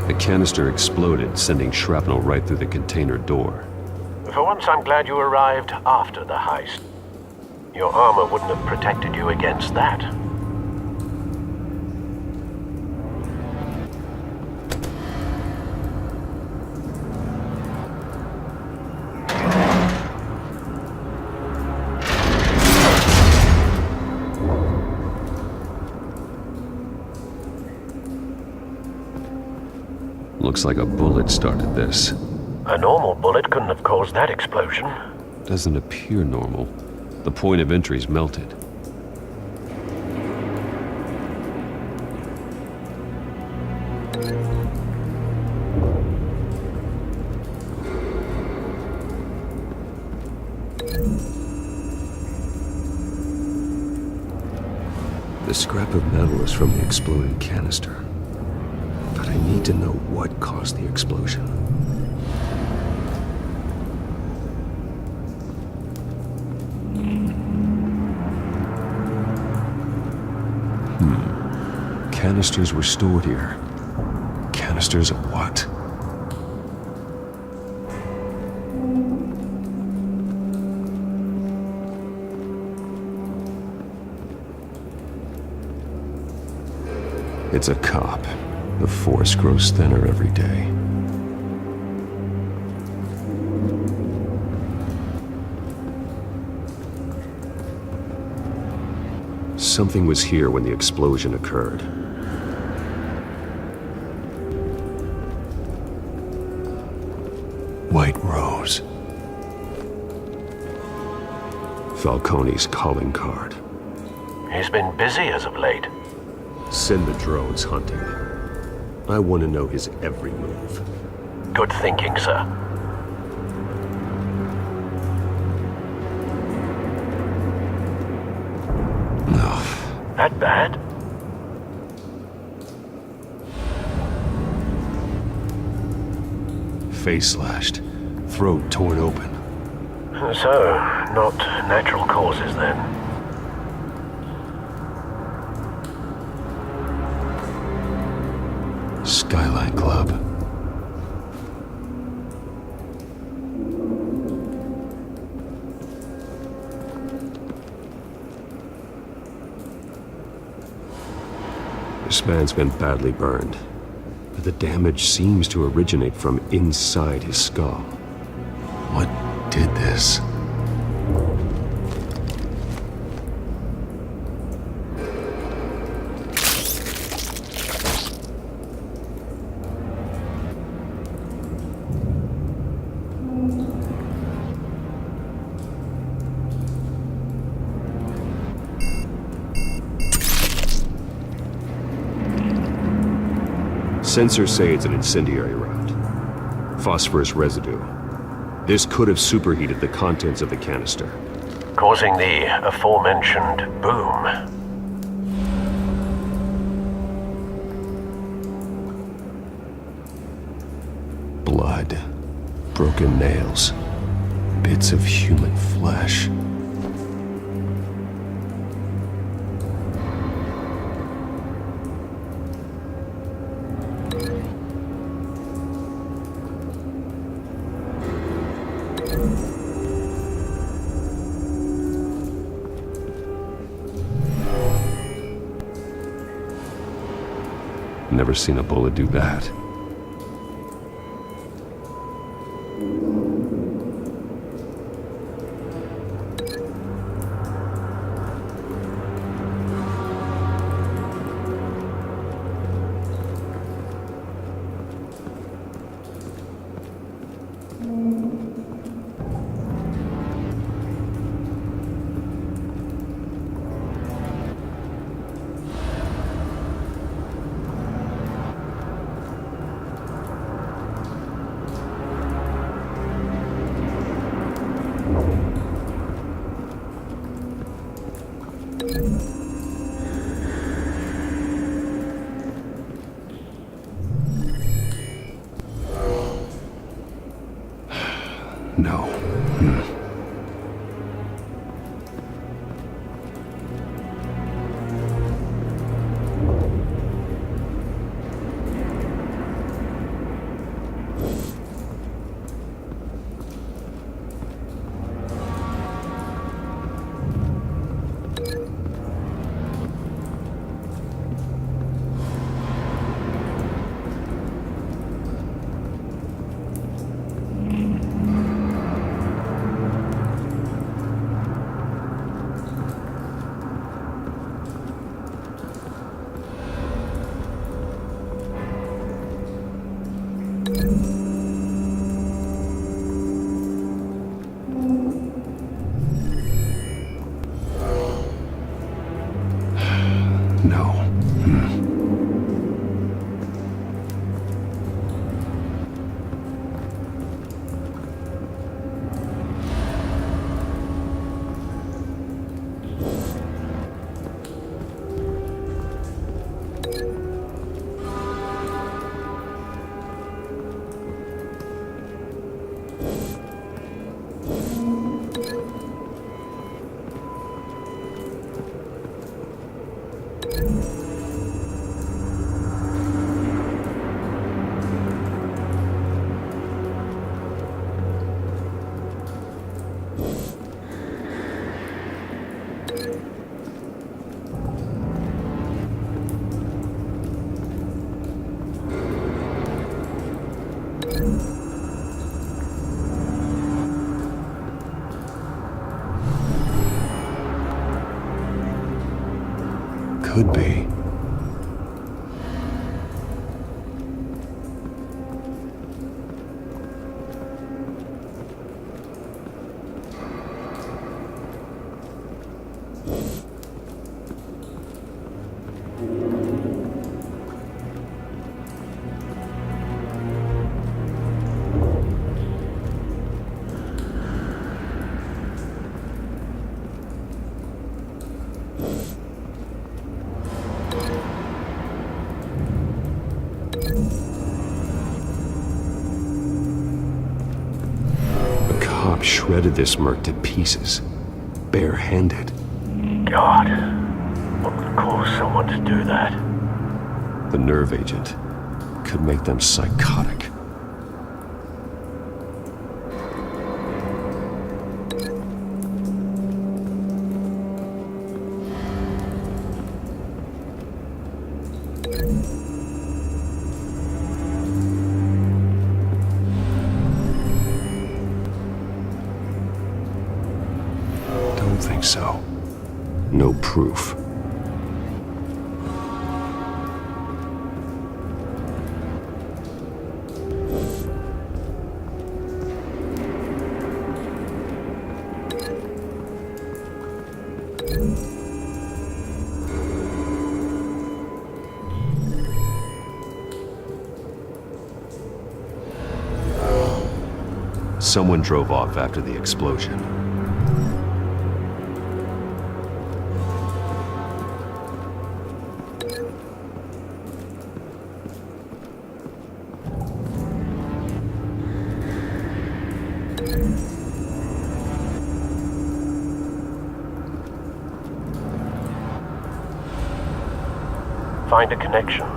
Speaker 1: The canister exploded, sending shrapnel right through the container door.
Speaker 6: For once, I'm glad you arrived after the heist. Your armor wouldn't have protected you against that.
Speaker 1: Looks like a bullet started this.
Speaker 6: A normal bullet couldn't have caused that explosion.
Speaker 1: Doesn't appear normal. The point of entry's melted. The scrap of metal is from the exploded canister. But I need to know what caused the explosion.
Speaker 3: Canisters were stored here. Canisters of what? It's a cop. The force grows thinner every day. Something was here when the explosion occurred. White Rose. Falcone's calling card.
Speaker 6: He's been busy as of late.
Speaker 1: Send the drones hunting. I want to know his every move.
Speaker 6: Good thinking, sir. That bad?
Speaker 3: Face slashed, throat torn open.
Speaker 6: So, not natural causes then.
Speaker 3: Skyline Club.
Speaker 1: This man's been badly burned, but the damage seems to originate from inside his skull.
Speaker 3: What did this?
Speaker 1: Sensors say it's an incendiary route. Phosphorus residue. This could have superheated the contents of the canister,
Speaker 6: causing the aforementioned boom.
Speaker 3: Blood, broken nails, bits of human flesh.
Speaker 1: Never seen a bullet do that.
Speaker 3: No.
Speaker 1: could be. Shredded this merc to pieces, barehanded.
Speaker 19: God, what would cause someone to do that?
Speaker 1: The nerve agent could make them psychotic. Think so. No proof. Someone drove off after the explosion.
Speaker 19: Find a connection.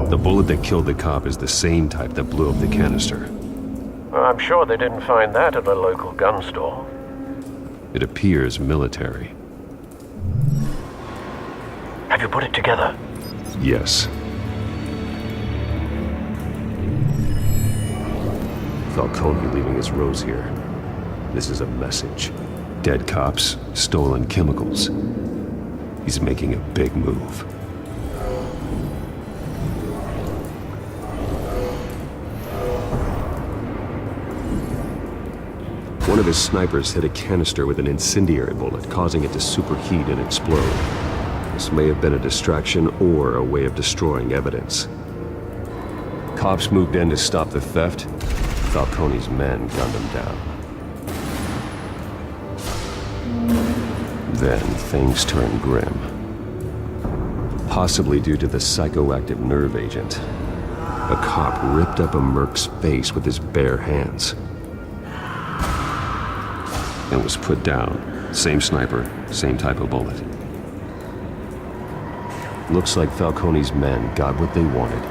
Speaker 1: The bullet that killed the cop is the same type that blew up the canister.
Speaker 19: I'm sure they didn't find that at a local gun store.
Speaker 1: It appears military.
Speaker 19: Have you put it together?
Speaker 1: Yes. Falcone leaving his rose here. This is a message. Dead cops, stolen chemicals. He's making a big move. One of his snipers hit a canister with an incendiary bullet, causing it to superheat and explode. This may have been a distraction or a way of destroying evidence. Cops moved in to stop the theft. Falcone's men gunned him down. Then things turned grim. Possibly due to the psychoactive nerve agent. A cop ripped up a merc's face with his bare hands. And was put down. Same sniper, same type of bullet. Looks like Falcone's men got what they wanted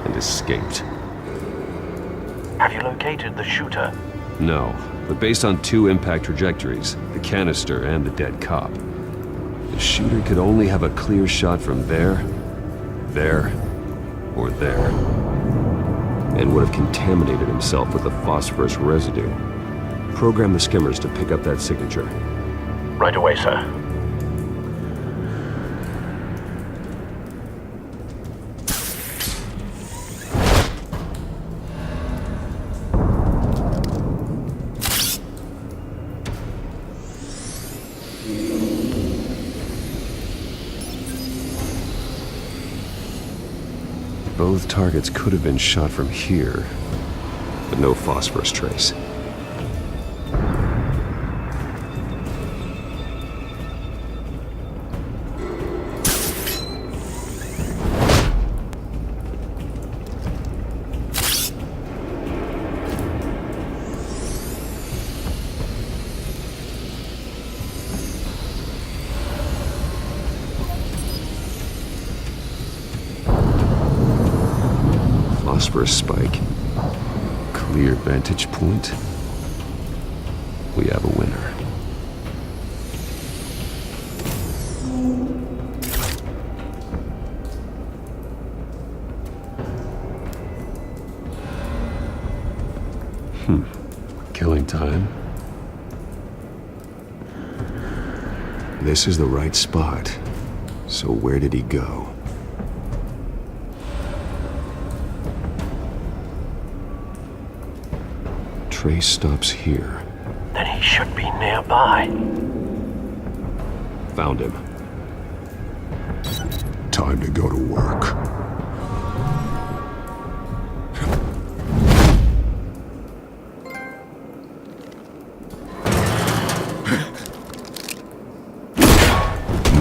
Speaker 1: and escaped.
Speaker 19: Have you located the shooter?
Speaker 1: No, but based on two impact trajectories, the canister and the dead cop, the shooter could only have a clear shot from there, or there, and would have contaminated himself with the phosphorus residue. Program the skimmers to pick up that signature.
Speaker 19: Right away, sir.
Speaker 1: Both targets could have been shot from here, but no phosphorus trace. Phosphorus spike. Clear vantage point. We have a winner. Killing time.
Speaker 3: This is the right spot. So where did he go? Trace stops here.
Speaker 19: Then he should be nearby.
Speaker 3: Found him. Time to go to work.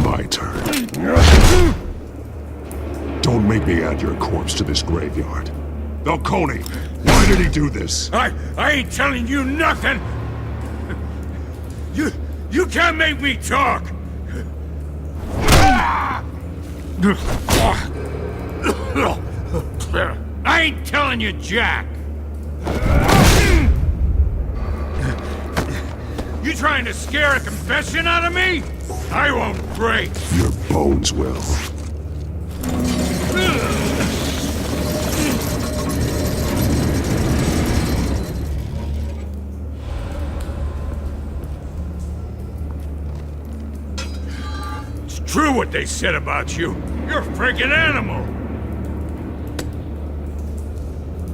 Speaker 3: My turn. Don't make me add your corpse to this graveyard. Falcone, why did he do this?
Speaker 11: I ain't telling you nothing! You can't make me talk! I ain't telling you jack! You trying to scare a confession out of me? I won't break!
Speaker 3: Your bones will.
Speaker 11: It's true what they said about you. You're a freaking animal!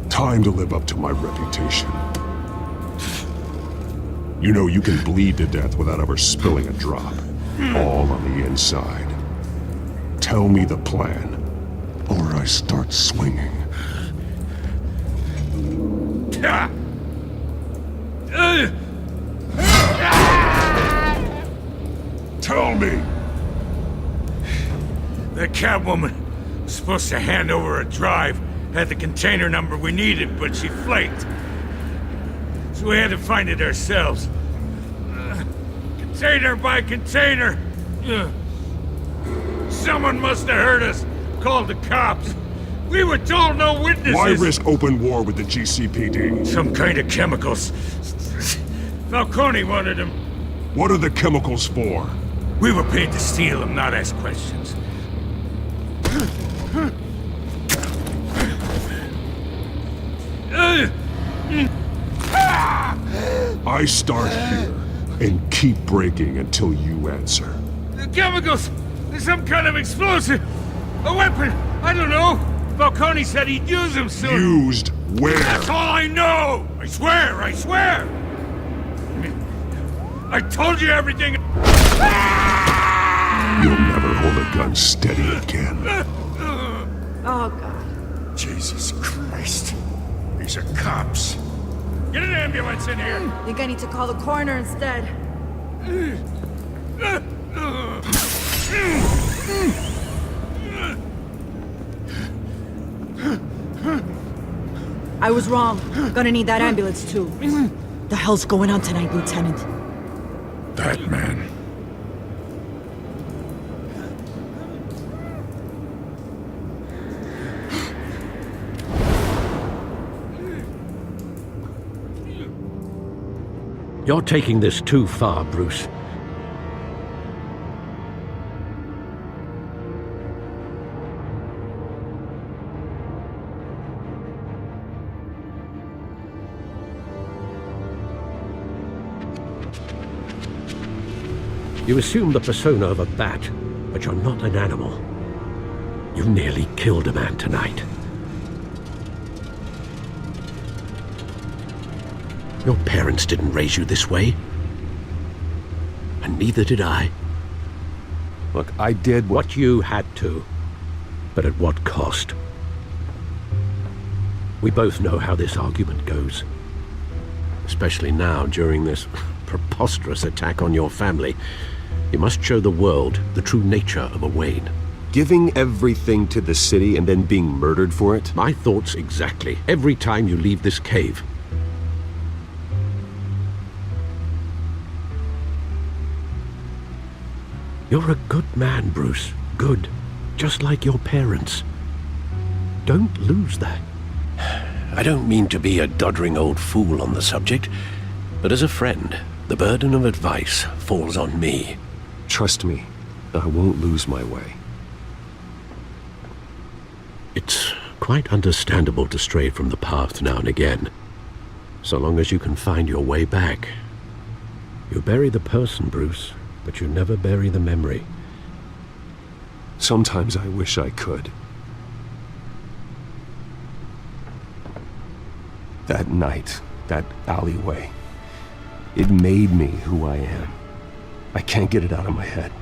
Speaker 3: Time to live up to my reputation. You know you can bleed to death without ever spilling a drop. All on the inside. Tell me the plan, or I start swinging. Tell me!
Speaker 11: The Catwoman was supposed to hand over a drive, had the container number we needed, but she flaked. So we had to find it ourselves. Container by container. Someone must have heard us, called the cops. We were told no witnesses.
Speaker 3: Why risk open war with the GCPD?
Speaker 11: Some kind of chemicals. Falcone wanted them.
Speaker 3: What are the chemicals for?
Speaker 11: We were paid to steal them, not ask questions.
Speaker 3: I start here and keep breaking until you answer.
Speaker 11: The chemicals! There's some kind of explosive! A weapon! I don't know! Falcone said he'd use them soon!
Speaker 3: Used where?
Speaker 11: That's all I know! I swear! I swear! I told you everything!
Speaker 3: You'll never hold a gun steady again.
Speaker 17: Oh, God.
Speaker 11: Jesus Christ. These are cops. Get an ambulance in here!
Speaker 17: Think I need to call the coroner instead. I was wrong. Gonna need that ambulance, too. The hell's going on tonight, Lieutenant?
Speaker 11: That man.
Speaker 6: You're taking this too far, Bruce. You assume the persona of a bat, but you're not an animal. You nearly killed a man tonight. Your parents didn't raise you this way. And neither did I.
Speaker 1: Look, I did
Speaker 6: what you had to. But at what cost? We both know how this argument goes. Especially now, during this preposterous attack on your family. You must show the world the true nature of a Wayne.
Speaker 1: Giving everything to the city and then being murdered for it?
Speaker 6: My thoughts exactly. Every time you leave this cave. You're a good man, Bruce. Good. Just like your parents. Don't lose that. I don't mean to be a doddering old fool on the subject, but as a friend, the burden of advice falls on me.
Speaker 1: Trust me, I won't lose my way.
Speaker 6: It's quite understandable to stray from the path now and again. So long as you can find your way back. You bury the person, Bruce, but you never bury the memory.
Speaker 1: Sometimes I wish I could. That night, that alleyway, it made me who I am. I can't get it out of my head.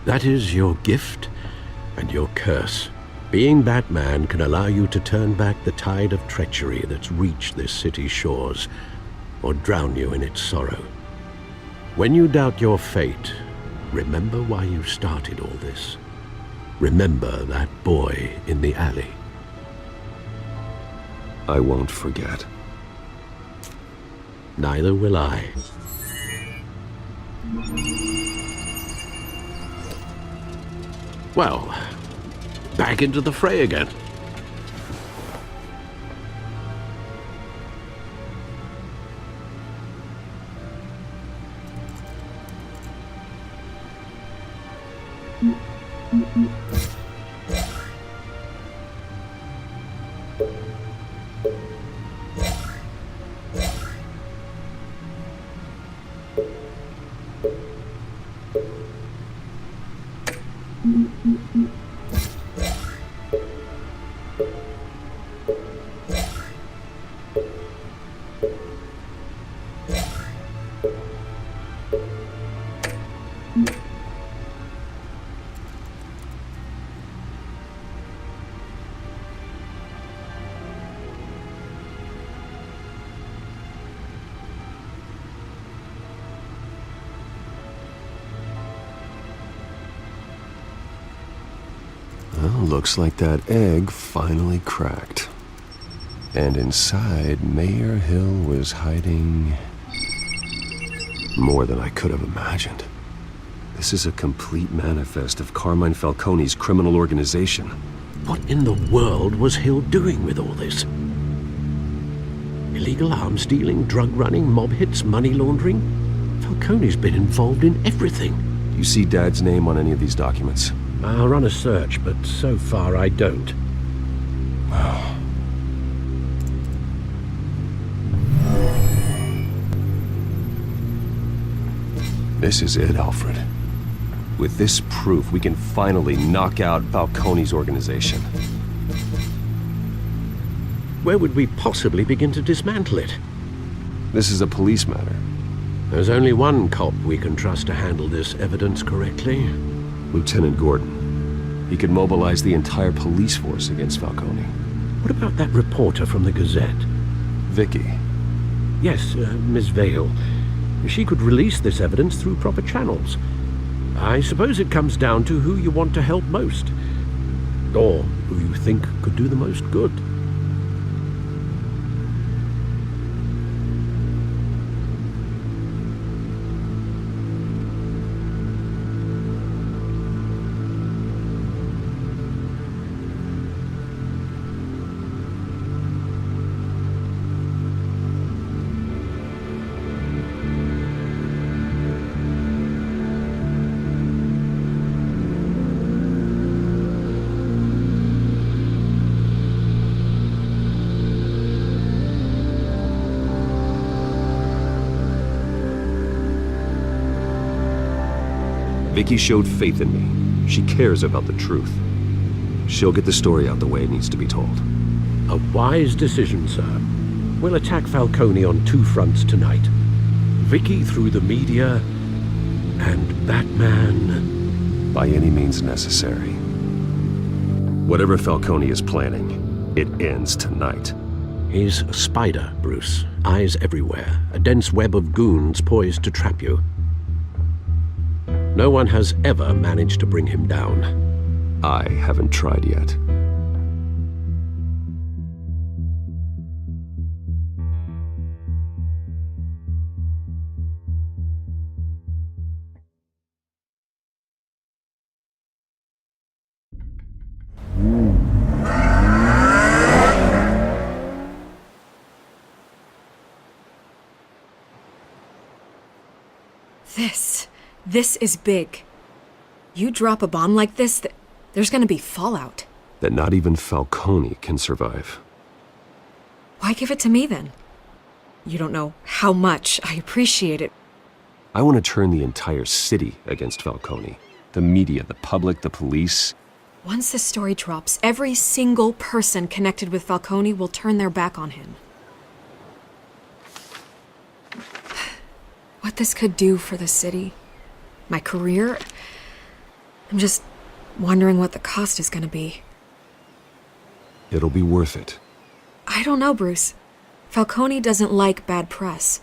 Speaker 6: That is your gift and your curse. Being Batman can allow you to turn back the tide of treachery that's reached this city's shores, or drown you in its sorrow. When you doubt your fate, remember why you started all this. Remember that boy in the alley.
Speaker 1: I won't forget.
Speaker 6: Neither will I. Well, back into the fray again.
Speaker 1: Well, looks like that egg finally cracked. And inside, Mayor Hill was hiding more than I could have imagined. This is a complete manifest of Carmine Falcone's criminal organization.
Speaker 6: What in the world was Hill doing with all this? Illegal arms dealing, drug running, mob hits, money laundering? Falcone's been involved in everything.
Speaker 1: You see Dad's name on any of these documents?
Speaker 6: I'll run a search, but so far I don't.
Speaker 1: This is it, Alfred. With this proof, we can finally knock out Falcone's organization.
Speaker 6: Where would we possibly begin to dismantle it?
Speaker 1: This is a police matter.
Speaker 6: There's only one cop we can trust to handle this evidence correctly.
Speaker 1: Lieutenant Gordon. He could mobilize the entire police force against Falcone.
Speaker 6: What about that reporter from the Gazette?
Speaker 1: Vicky.
Speaker 6: Yes, Miss Vale. She could release this evidence through proper channels. I suppose it comes down to who you want to help most. Or who you think could do the most good.
Speaker 1: Vicky showed faith in me. She cares about the truth. She'll get the story out the way it needs to be told.
Speaker 6: A wise decision, sir. We'll attack Falcone on two fronts tonight. Vicky through the media, and Batman...
Speaker 1: by any means necessary. Whatever Falcone is planning, it ends tonight.
Speaker 6: He's a spider, Bruce. Eyes everywhere. A dense web of goons poised to trap you. No one has ever managed to bring him down.
Speaker 1: I haven't tried yet.
Speaker 16: This is big. You drop a bomb like this, there's gonna be fallout.
Speaker 1: That not even Falcone can survive.
Speaker 16: Why give it to me then? You don't know how much I appreciate it.
Speaker 1: I want to turn the entire city against Falcone. The media, the public, the police.
Speaker 16: Once this story drops, every single person connected with Falcone will turn their back on him. What this could do for the city, my career, I'm just wondering what the cost is going to be.
Speaker 1: It'll be worth it.
Speaker 16: I don't know, Bruce. Falcone doesn't like bad press.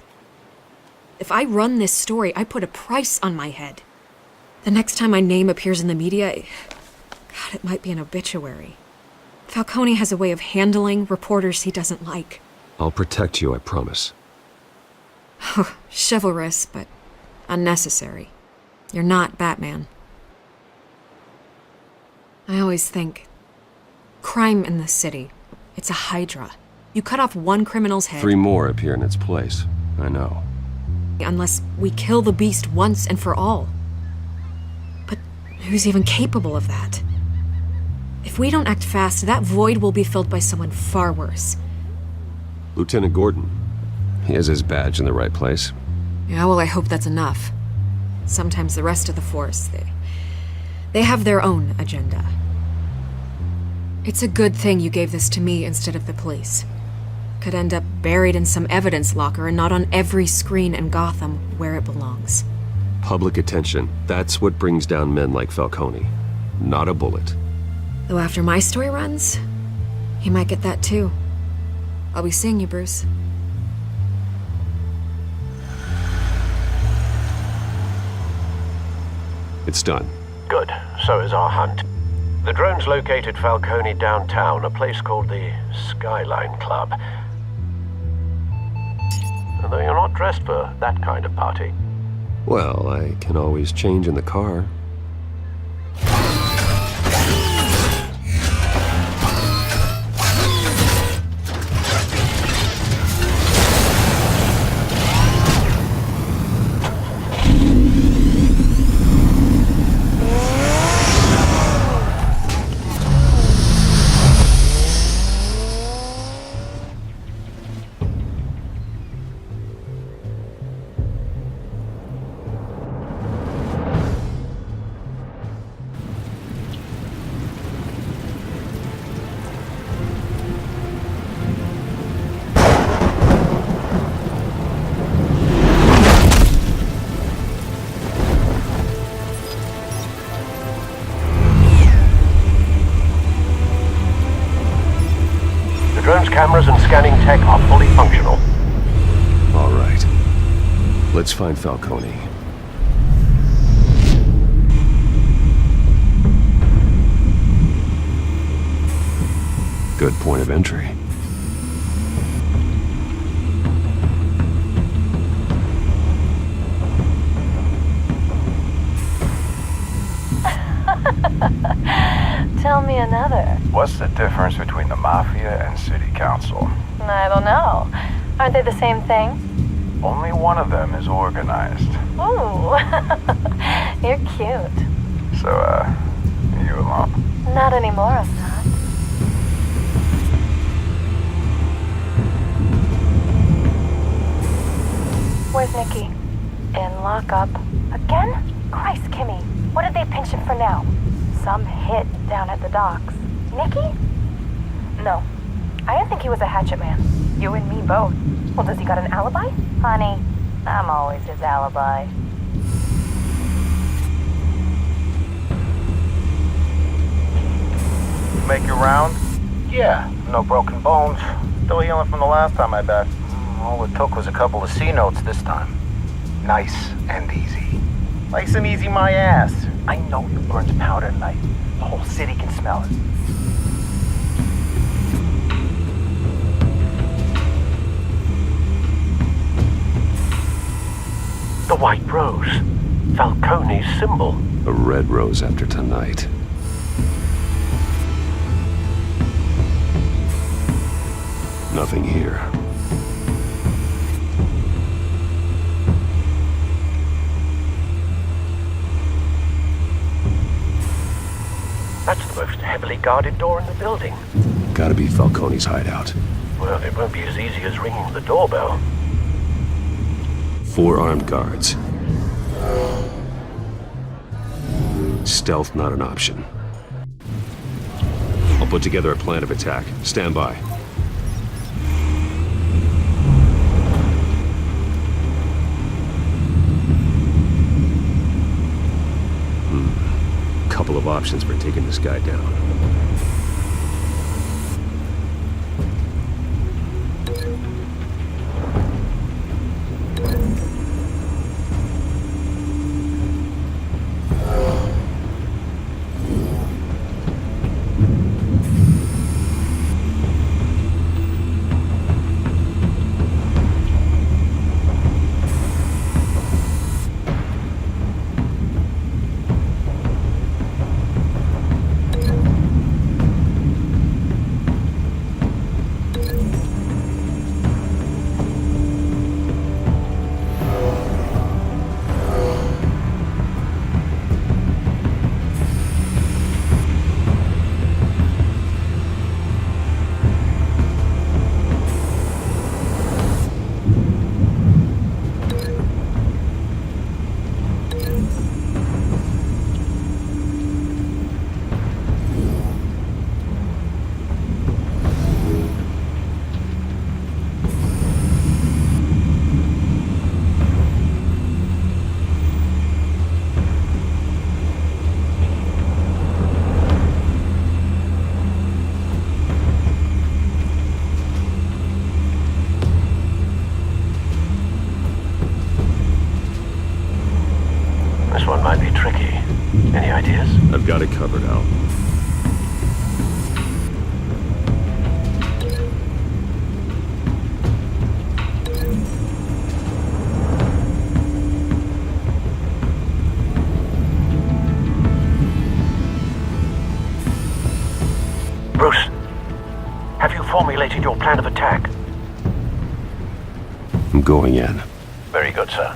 Speaker 16: If I run this story, I put a price on my head. The next time my name appears in the media, God, it might be an obituary. Falcone has a way of handling reporters he doesn't like.
Speaker 1: I'll protect you, I promise.
Speaker 16: Chivalrous, but unnecessary. You're not Batman. I always think, crime in this city, it's a hydra. You cut off one criminal's head.
Speaker 1: 3 more appear in its place. I know.
Speaker 16: Unless we kill the beast once and for all. But who's even capable of that? If we don't act fast, that void will be filled by someone far worse.
Speaker 1: Lieutenant Gordon. He has his badge in the right place.
Speaker 16: Yeah, well, I hope that's enough. Sometimes the rest of the force, they have their own agenda. It's a good thing you gave this to me instead of the police. Could end up buried in some evidence locker and not on every screen in Gotham where it belongs.
Speaker 1: Public attention. That's what brings down men like Falcone. Not a bullet.
Speaker 16: Though after my story runs, he might get that too. I'll be seeing you, Bruce.
Speaker 1: It's done.
Speaker 6: Good. So is our hunt. The drone's located Falcone downtown, a place called the Skyline Club. Although you're not dressed for that kind of party.
Speaker 1: Well, I can always change in the car.
Speaker 6: Cameras and scanning tech are fully functional.
Speaker 1: All right. Let's find Falcone. Good point of entry.
Speaker 20: Tell me another.
Speaker 21: What's the difference between the Mafia and City Council?
Speaker 20: I don't know. Aren't they the same thing?
Speaker 21: Only one of them is organized.
Speaker 20: Ooh, you're cute.
Speaker 21: So, you alone?
Speaker 20: Not anymore, I'm not. Where's Nikki? In lockup. Again? Christ, Kimmy. What did they pinch him for now? Some hit down at the docks. Nikki? No. I didn't think he was a hatchet man. You and me both. Well, does he got an alibi? Honey, I'm always his alibi.
Speaker 21: Make your round?
Speaker 22: Yeah, no broken bones. Still healing from the last time, I bet. All it took was a couple of C notes this time.
Speaker 21: Nice and easy.
Speaker 22: Nice and easy, my ass. I know you burned powder tonight. The whole city can smell it.
Speaker 6: The white rose. Falcone's symbol.
Speaker 1: A red rose after tonight. Nothing here.
Speaker 6: That's the most heavily guarded door in the building.
Speaker 1: Gotta be Falcone's hideout.
Speaker 6: Well, it won't be as easy as ringing the doorbell.
Speaker 1: 4 armed guards. Stealth not an option. I'll put together a plan of attack. Stand by. Couple of options for taking this guy down.
Speaker 19: This one might be tricky. Any ideas?
Speaker 1: I've got it covered, Al.
Speaker 19: Bruce, have you formulated your plan of attack?
Speaker 1: I'm going in.
Speaker 19: Very good, sir.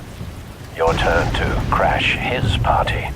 Speaker 19: Your turn to crash his party.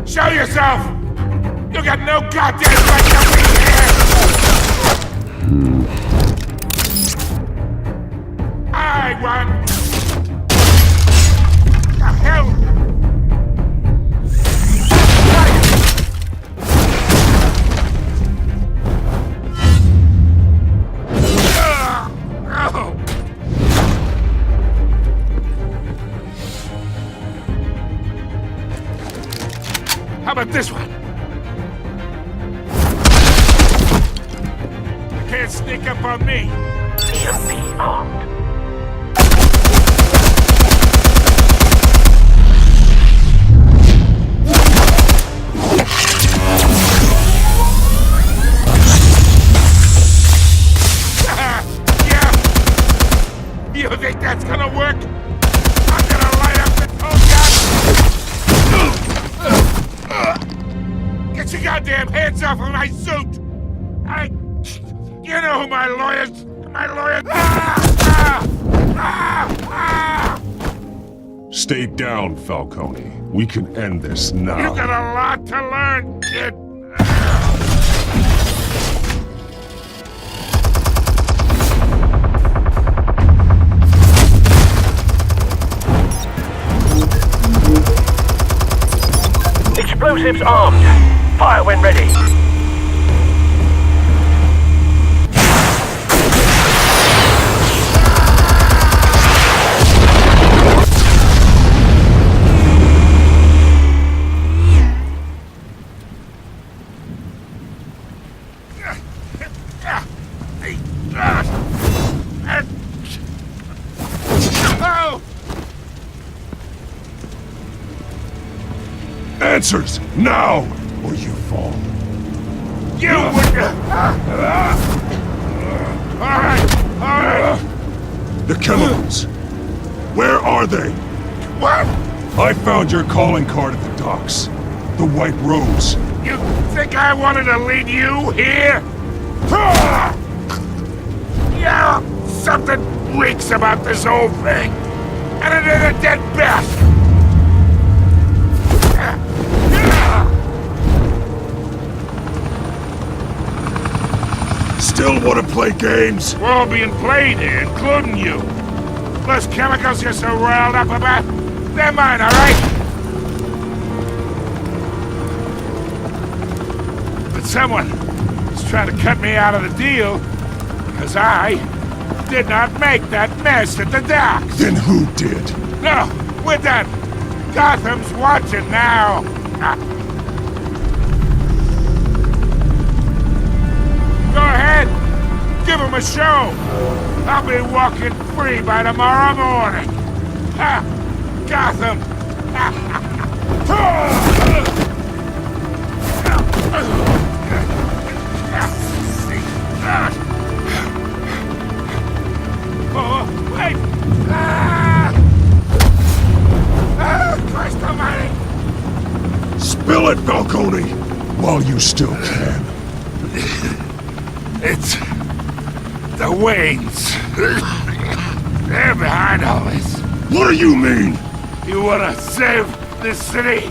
Speaker 11: Show yourself! You got no goddamn right to be here! I won! The hell? How about this one? You can't sneak up on me.
Speaker 19: EMP armed.
Speaker 11: Yeah. You think that's gonna work? I'm gonna light up the Get your goddamn hands off of my suit! You know who my lawyers...
Speaker 3: Stay down, Falcone. We can end this now.
Speaker 11: You got a lot to learn, kid!
Speaker 19: Explosives armed. Fire when ready.
Speaker 3: Answers, now, or you fall.
Speaker 11: You would... Alright.
Speaker 3: The chemicals. Where are they?
Speaker 11: What?
Speaker 3: I found your calling card at the docks. The White Rose.
Speaker 11: You think I wanted to lead you here? Yeah, something reeks about this whole thing. And it is a dead best.
Speaker 3: Still want to play games?
Speaker 11: We're all being played here, including you. Those chemicals you're so riled up about, they're mine, all right? But someone is trying to cut me out of the deal because I did not make that mess at the docks.
Speaker 3: Then who did?
Speaker 11: No, we're done. Gotham's watching now. Go ahead. Give him a show. I'll be walking free by tomorrow morning. Ha! Gotham. Oh, wait. Christ almighty.
Speaker 3: Spill it, Falcone, while you still can.
Speaker 11: It's the Waynes. They're behind all this.
Speaker 3: What do you mean?
Speaker 11: You wanna save this city?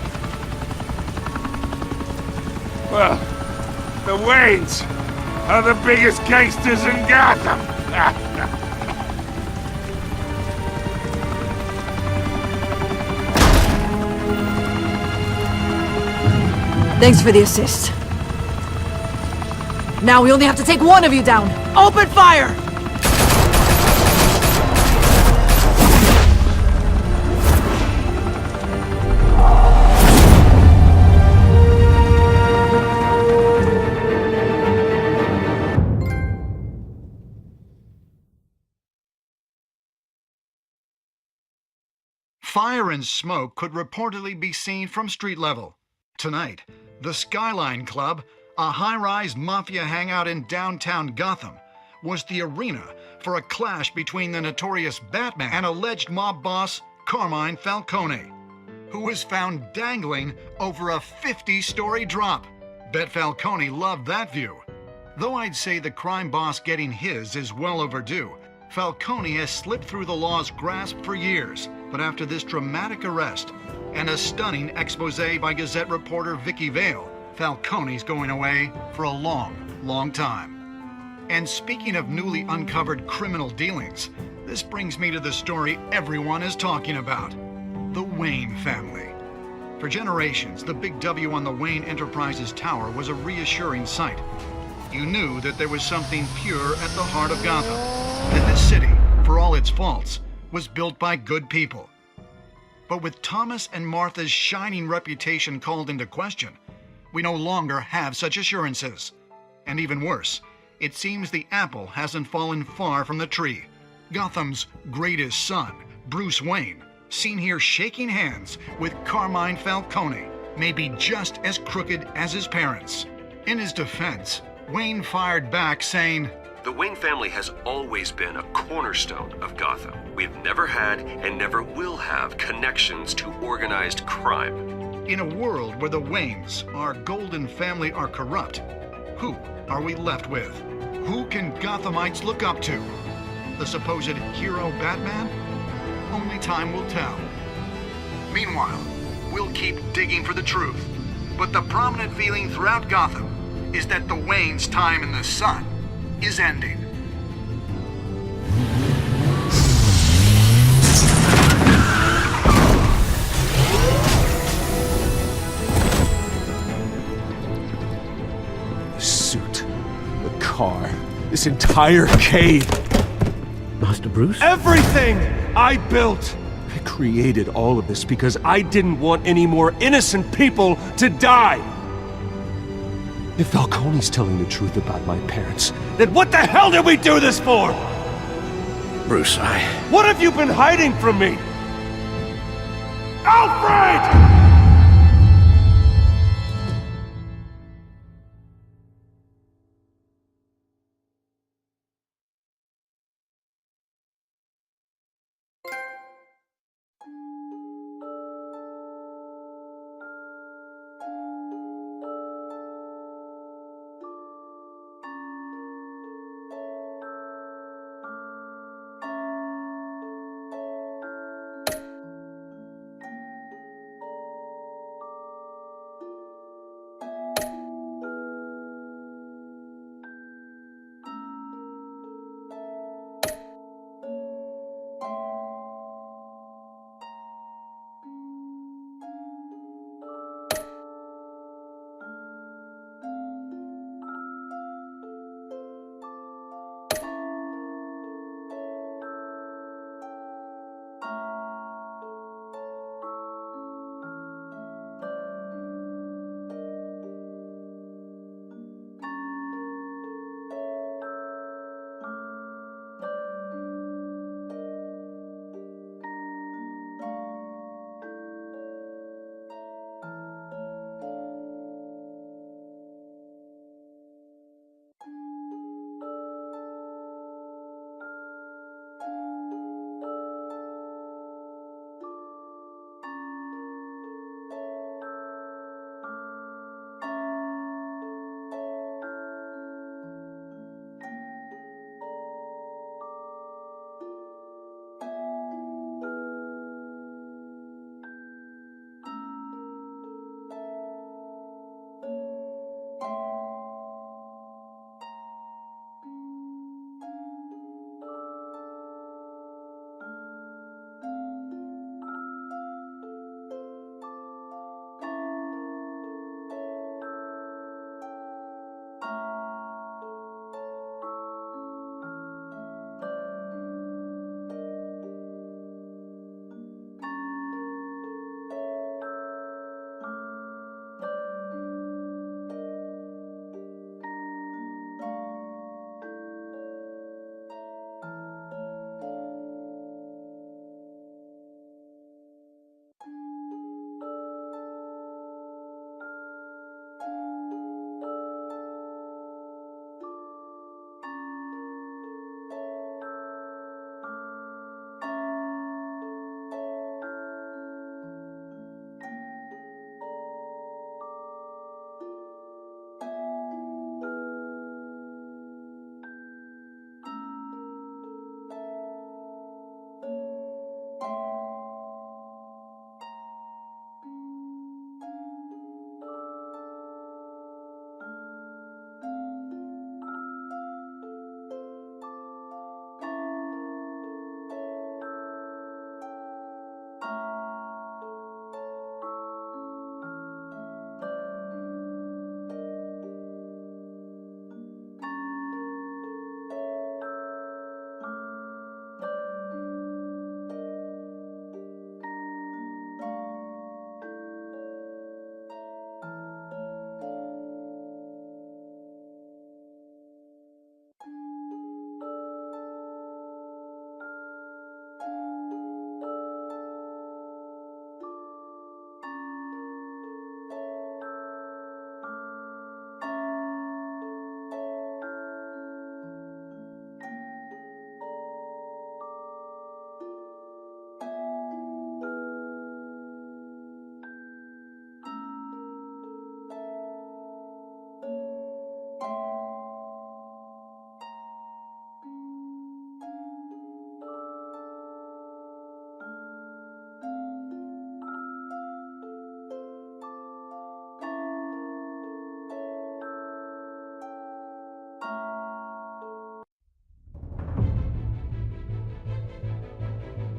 Speaker 11: Well, the Waynes are the biggest gangsters in Gotham.
Speaker 17: Thanks for the assist. Now we only have to take one of you down. Open fire!
Speaker 12: Fire and smoke could reportedly be seen from street level. Tonight, the Skyline Club, a high-rise mafia hangout in downtown Gotham, was the arena for a clash between the notorious Batman and alleged mob boss Carmine Falcone, who was found dangling over a 50-story drop. Bet Falcone loved that view. Though I'd say the crime boss getting his is well overdue, Falcone has slipped through the law's grasp for years. But after this dramatic arrest and a stunning expose by Gazette reporter Vicky Vale, Falcone's going away for a long, long time. And speaking of newly uncovered criminal dealings, this brings me to the story everyone is talking about: the Wayne family. For generations, the big W on the Wayne Enterprises Tower was a reassuring sight. You knew that there was something pure at the heart of Gotham, that this city, for all its faults, was built by good people. But with Thomas and Martha's shining reputation called into question, we no longer have such assurances. And even worse, it seems the apple hasn't fallen far from the tree. Gotham's greatest son, Bruce Wayne, seen here shaking hands with Carmine Falcone, may be just as crooked as his parents. In his defense, Wayne fired back saying,
Speaker 1: "The Wayne family has always been a cornerstone of Gotham. We've never had and never will have connections to organized crime."
Speaker 12: In a world where the Waynes, our golden family, are corrupt, who are we left with? Who can Gothamites look up to? The supposed hero Batman? Only time will tell. Meanwhile, we'll keep digging for the truth. But the prominent feeling throughout Gotham is that the Waynes' time in the sun is ending.
Speaker 18: car, this entire cave.
Speaker 6: Master Bruce?
Speaker 18: Everything I built! I created all of this because I didn't want any more innocent people to die! If Falcone's telling the truth about my parents, then what the hell did we do this for?
Speaker 6: Bruce,
Speaker 18: What have you been hiding from me? Alfred!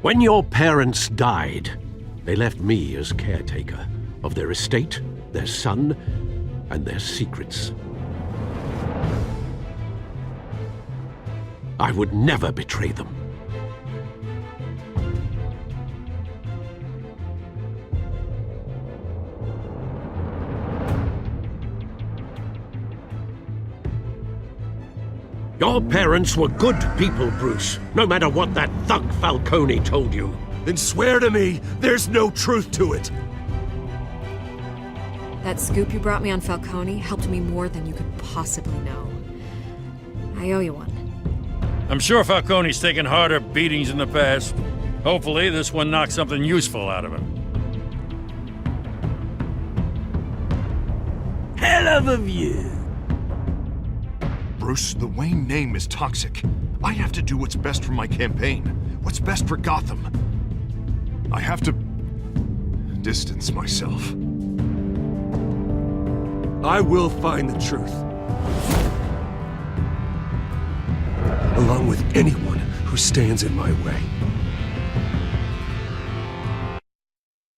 Speaker 6: When your parents died, they left me as caretaker of their estate, their son, and their secrets. I would never betray them. Your parents were good people, Bruce, no matter what that thug Falcone told you.
Speaker 18: Then swear to me there's no truth to it.
Speaker 16: That scoop you brought me on Falcone helped me more than you could possibly know. I owe you one.
Speaker 4: I'm sure Falcone's taken harder beatings in the past. Hopefully, this one knocks something useful out of him.
Speaker 2: Hell of a view.
Speaker 8: Bruce, the Wayne name is toxic. I have to do what's best for my campaign. What's best for Gotham. I have to distance myself.
Speaker 18: I will find the truth. Along with anyone who stands in my way.